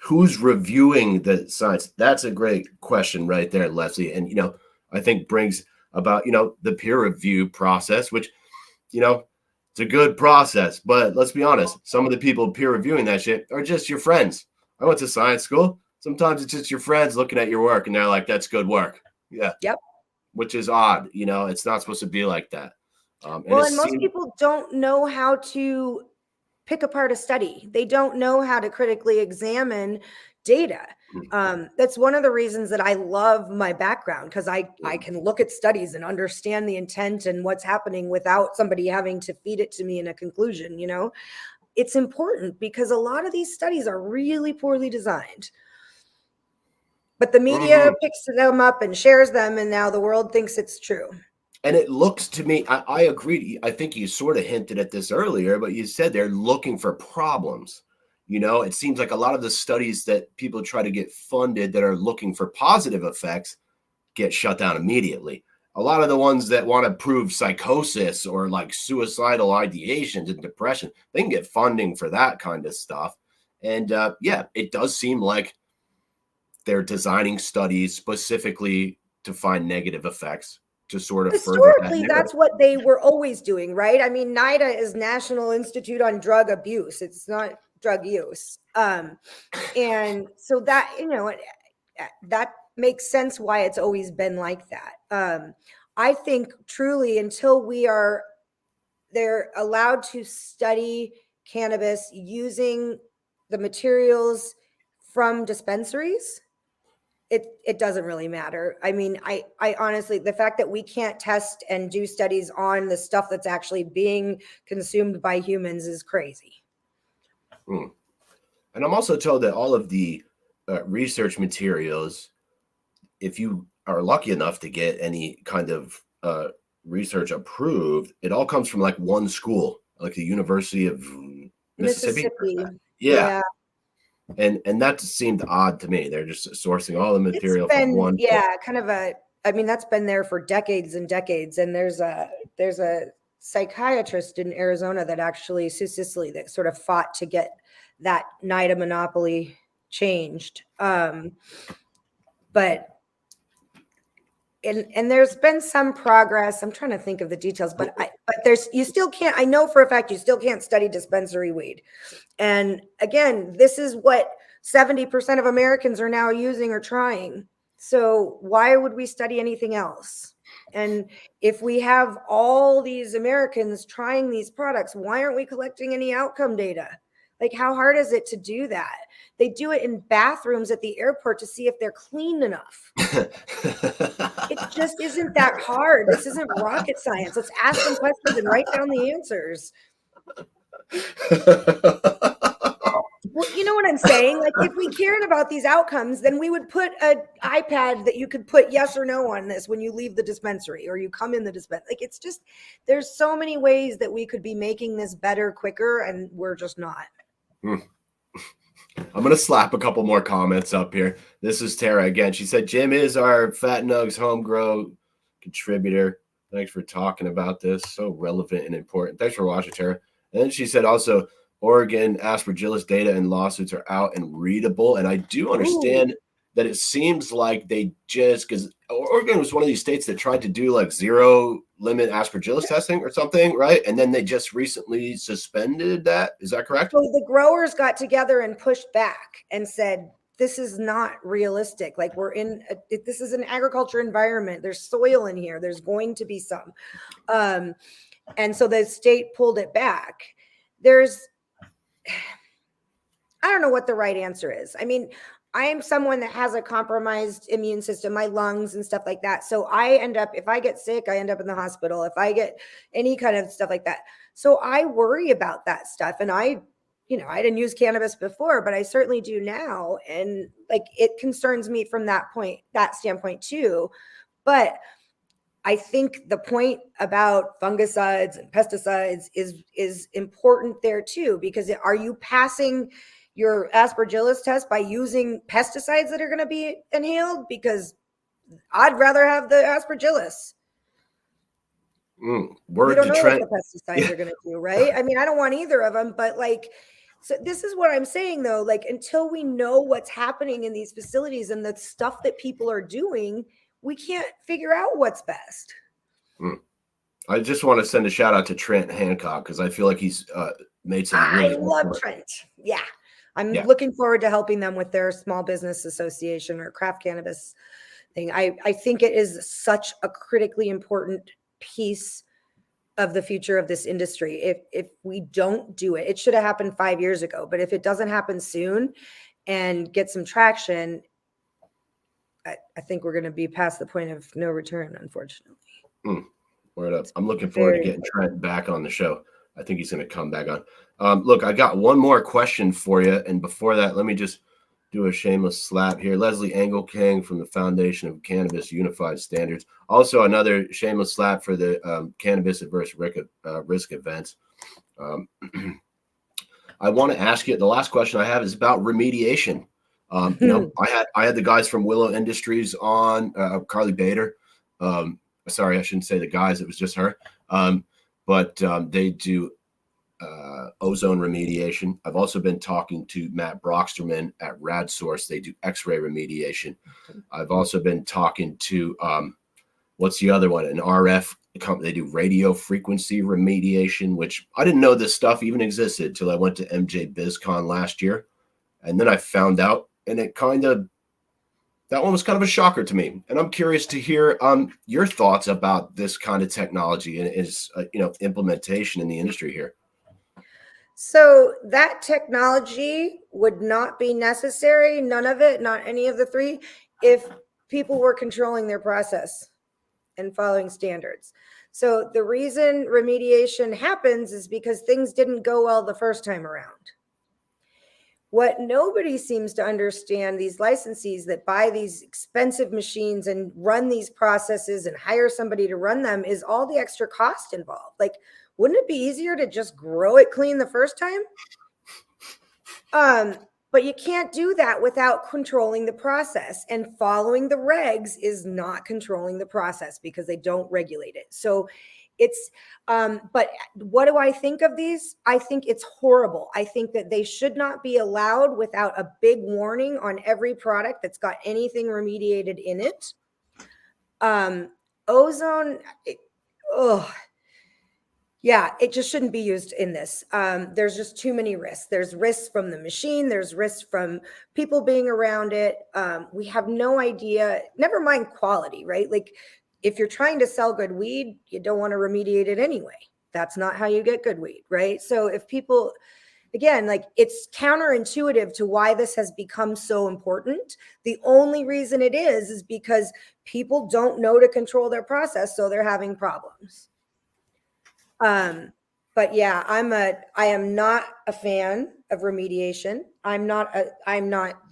Who's reviewing the science? That's a great question right there, Lezli. And, I think brings about, the peer review process, which, it's a good process, but let's be honest, some of the people peer reviewing that shit are just your friends. I went to science school. Sometimes it's just your friends looking at your work and they're like, that's good work. Yeah. Yep. Which is odd. It's not supposed to be like that. And most people don't know how to pick apart a study. They don't know how to critically examine data. That's one of the reasons that I love my background, because I can look at studies and understand the intent and what's happening without somebody having to feed it to me in a conclusion. It's important because a lot of these studies are really poorly designed. But the media picks them up and shares them, and now the world thinks it's true. And it looks to me, I agree. I think you sort of hinted at this earlier, but you said they're looking for problems. It seems like a lot of the studies that people try to get funded that are looking for positive effects get shut down immediately. A lot of the ones that want to prove psychosis or like suicidal ideations and depression, they can get funding for that kind of stuff. And it does seem like they're designing studies specifically to find negative effects to sort of historically that's what they were always doing, right? I mean, NIDA is National Institute on Drug Abuse. It's not drug use. And so that, that makes sense why it's always been like that. I think truly until they're allowed to study cannabis using the materials from dispensaries, it doesn't really matter. I mean, I honestly, the fact that we can't test and do studies on the stuff that's actually being consumed by humans is crazy. And I'm also told that all of the research materials, if you are lucky enough to get any kind of research approved, it all comes from like one school, like the University of Mississippi. Yeah. And that seemed odd to me. They're just sourcing all the material from one. Yeah, kind of I mean, that's been there for decades and decades. And there's a psychiatrist in Arizona that actually, Sue Sisley, that sort of fought to get that NIDA monopoly changed. But there's been some progress. I'm trying to think of the details, but you still can't, I know for a fact you still can't study dispensary weed. And again, this is what 70% of Americans are now using or trying. So why would we study anything else? And if we have all these Americans trying these products, why aren't we collecting any outcome data? Like, how hard is it to do that? They do it in bathrooms at the airport to see if they're clean enough. It just isn't that hard. This isn't rocket science. Let's ask them questions and write down the answers. Well, you know what I'm saying? Like, if we cared about these outcomes, then we would put an iPad that you could put yes or no on this when you leave the dispensary or you come in the dispensary. Like, it's just, there's so many ways that we could be making this better, quicker, and we're just not. I'm going to slap a couple more comments up here. This is Tara again. She said, Jim is our Fat Nugs home grow contributor. Thanks for talking about this. So relevant and important. Thanks for watching, Tara. And then she said also, Oregon aspergillus data and lawsuits are out and readable. And I do understand that it seems like they just, because Oregon was one of these states that tried to do like zero limit aspergillus testing or something, right? And then they just recently suspended that. Is that correct? So the growers got together and pushed back and said, this is not realistic. Like, this is an agriculture environment. There's soil in here. There's going to be some. And so the state pulled it back. I don't know what the right answer is. I mean, I am someone that has a compromised immune system, my lungs and stuff like that. So I end up, if I get sick, I end up in the hospital, if I get any kind of stuff like that. So I worry about that stuff. And I didn't use cannabis before, but I certainly do now. And like, it concerns me from that standpoint too. But I think the point about fungicides and pesticides is important there too, because are you passing your aspergillus test by using pesticides that are going to be inhaled? Because I'd rather have the aspergillus. We don't know what the pesticides are going to do, right? I mean, I don't want either of them, but like, so this is what I'm saying though, like, until we know what's happening in these facilities and the stuff that people are doing, we can't figure out what's best. I just want to send a shout out to Trent Hancock, because I feel like he's made some really. I love Trent. Yeah. I'm looking forward to helping them with their small business association or craft cannabis thing. I think it is such a critically important piece of the future of this industry. If we don't do it, it should have happened 5 years ago, but if it doesn't happen soon and get some traction, I think we're going to be past the point of no return, unfortunately. Word up. I'm looking forward to getting Trent back on the show. I think he's going to come back on. Look, I got one more question for you. And before that, let me just do a shameless slap here. Lezli Engelking from the Foundation of Cannabis Unified Standards. Also, another shameless slap for the Cannabis Adverse Risk events. I want to ask you, the last question I have is about remediation. I had the guys from Willow Industries on, Carly Bader. Sorry, I shouldn't say the guys. It was just her. But they do ozone remediation. I've also been talking to Matt Brocksterman at RadSource. They do X-ray remediation. I've also been talking to, what's the other one? An RF company. They do radio frequency remediation, which I didn't know this stuff even existed until I went to MJ BizCon last year. And then I found out, and that one was kind of a shocker to me. And I'm curious to hear your thoughts about this kind of technology and its implementation in the industry here. So that technology would not be necessary. None of it, not any of the three, if people were controlling their process and following standards. So the reason remediation happens is because things didn't go well the first time around. What nobody seems to understand, these licensees that buy these expensive machines and run these processes and hire somebody to run them, is all the extra cost involved. Like, wouldn't it be easier to just grow it clean the first time? But you can't do that without controlling the process, and following the regs is not controlling the process because they don't regulate it. So it's, but what do I think of these? I think it's horrible. I think that they should not be allowed without a big warning on every product that's got anything remediated in it. Ozone, yeah, it just shouldn't be used in this. There's just too many risks. There's risks from the machine. There's risks from people being around it. We have no idea, never mind quality, right? Like, if you're trying to sell good weed, you don't want to remediate it anyway. That's not how you get good weed, right? So if people, again, like, it's counterintuitive to why this has become so important. The only reason it is because people don't know to control their process, so they're having problems. But yeah, I am not a fan of remediation. I'm not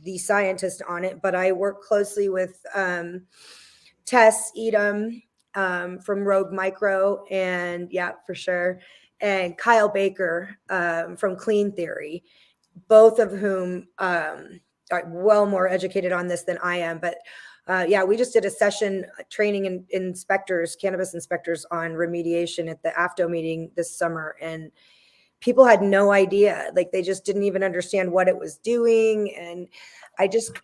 the scientist on it, but I work closely with Tess Edom from Rogue Micro, and yeah, for sure, and Kyle Baker from Clean Theory, both of whom are well more educated on this than I am. But yeah, we just did a session training inspectors, cannabis inspectors, on remediation at the AFTO meeting this summer. And people had no idea, like, they just didn't even understand what it was doing. And I just,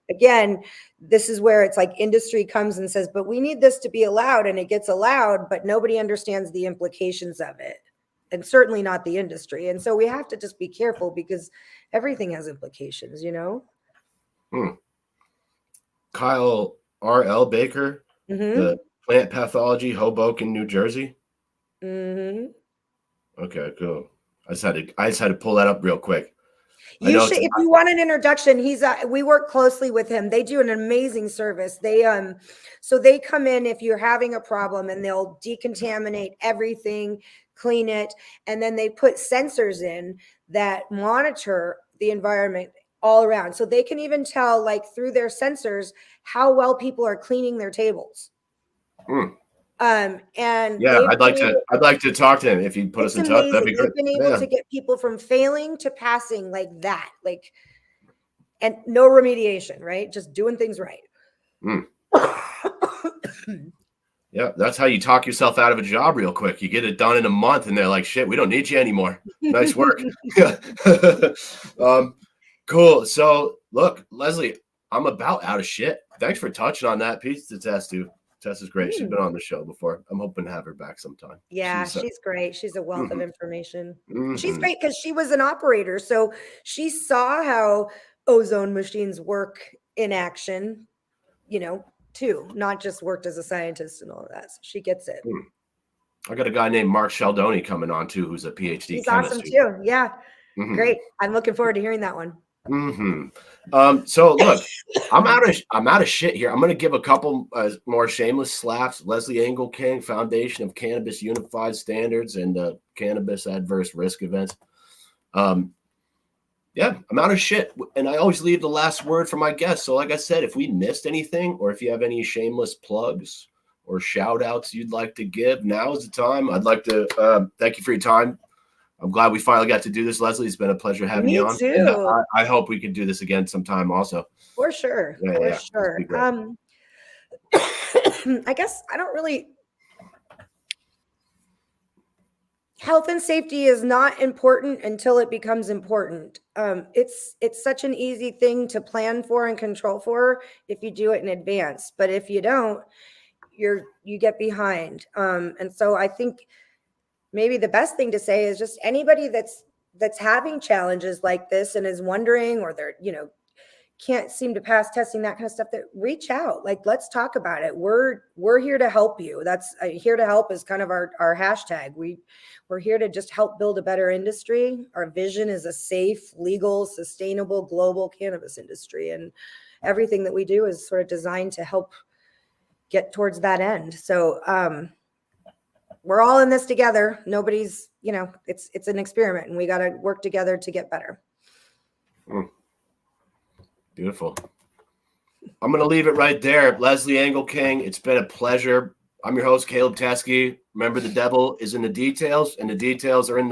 again, this is where it's like industry comes and says, but we need this to be allowed, and it gets allowed, but nobody understands the implications of it. And certainly not the industry. And so we have to just be careful because everything has implications, you know? Kyle R.L. Baker, the plant pathology, Hoboken, New Jersey. Okay, cool. I just had to pull that up real quick. You should, if you want an introduction, we work closely with him. They do an amazing service. So they come in if you're having a problem, and they'll decontaminate everything, clean it, and then they put sensors in that monitor the environment all around. So they can even tell, like, through their sensors, how well people are cleaning their tables. And yeah, I'd like to talk to him. If you put us in touch, that'd be great. They've been able to get people from failing to passing like that, like, and no remediation, right? Just doing things right. Yeah, that's how you talk yourself out of a job real quick. You get it done in a month, and they're like, "Shit, we don't need you anymore." Nice work. Cool. So, look, Lezli, I'm about out of shit. Thanks for touching on that piece to Tess, too. Tess is great. She's been on the show before. I'm hoping to have her back sometime. Yeah, she's great. She's a wealth of information. She's great because she was an operator. So she saw how ozone machines work in action, you know, too, not just worked as a scientist and all of that. So she gets it. I got a guy named Mark Sheldoni coming on too, who's a PhD He's chemist. Awesome too. Yeah. Great. I'm looking forward to hearing that one. So look, I'm out of shit here. I'm going to give a couple more shameless slaps. Lezli Engelking, Foundation of Cannabis Unified Standards and Cannabis Adverse Risk Events. Yeah, I'm out of shit. And I always leave the last word for my guests. So like I said, if we missed anything, or if you have any shameless plugs or shout outs you'd like to give, now is the time. I'd like to thank you for your time. I'm glad we finally got to do this, Lezli. It's been a pleasure having you on. Me too. I hope we can do this again sometime also. For sure. For sure. I guess I don't really... Health and safety is not important until it becomes important. It's such an easy thing to plan for and control for if you do it in advance. But if you don't, you get behind. And so I think maybe the best thing to say is just anybody that's having challenges like this and is wondering, or they're, can't seem to pass testing, that kind of stuff, that reach out. Like, let's talk about it. We're here to help you. That's here to help is kind of our hashtag. We're here to just help build a better industry. Our vision is a safe, legal, sustainable, global cannabis industry. And everything that we do is sort of designed to help get towards that end. So we're all in this together. Nobody's, it's an experiment, and we got to work together to get better. Beautiful. I'm going to leave it right there. Lezli Engelking, it's been a pleasure. I'm your host, Caleb Teskey. Remember, the devil is in the details, and the details are in the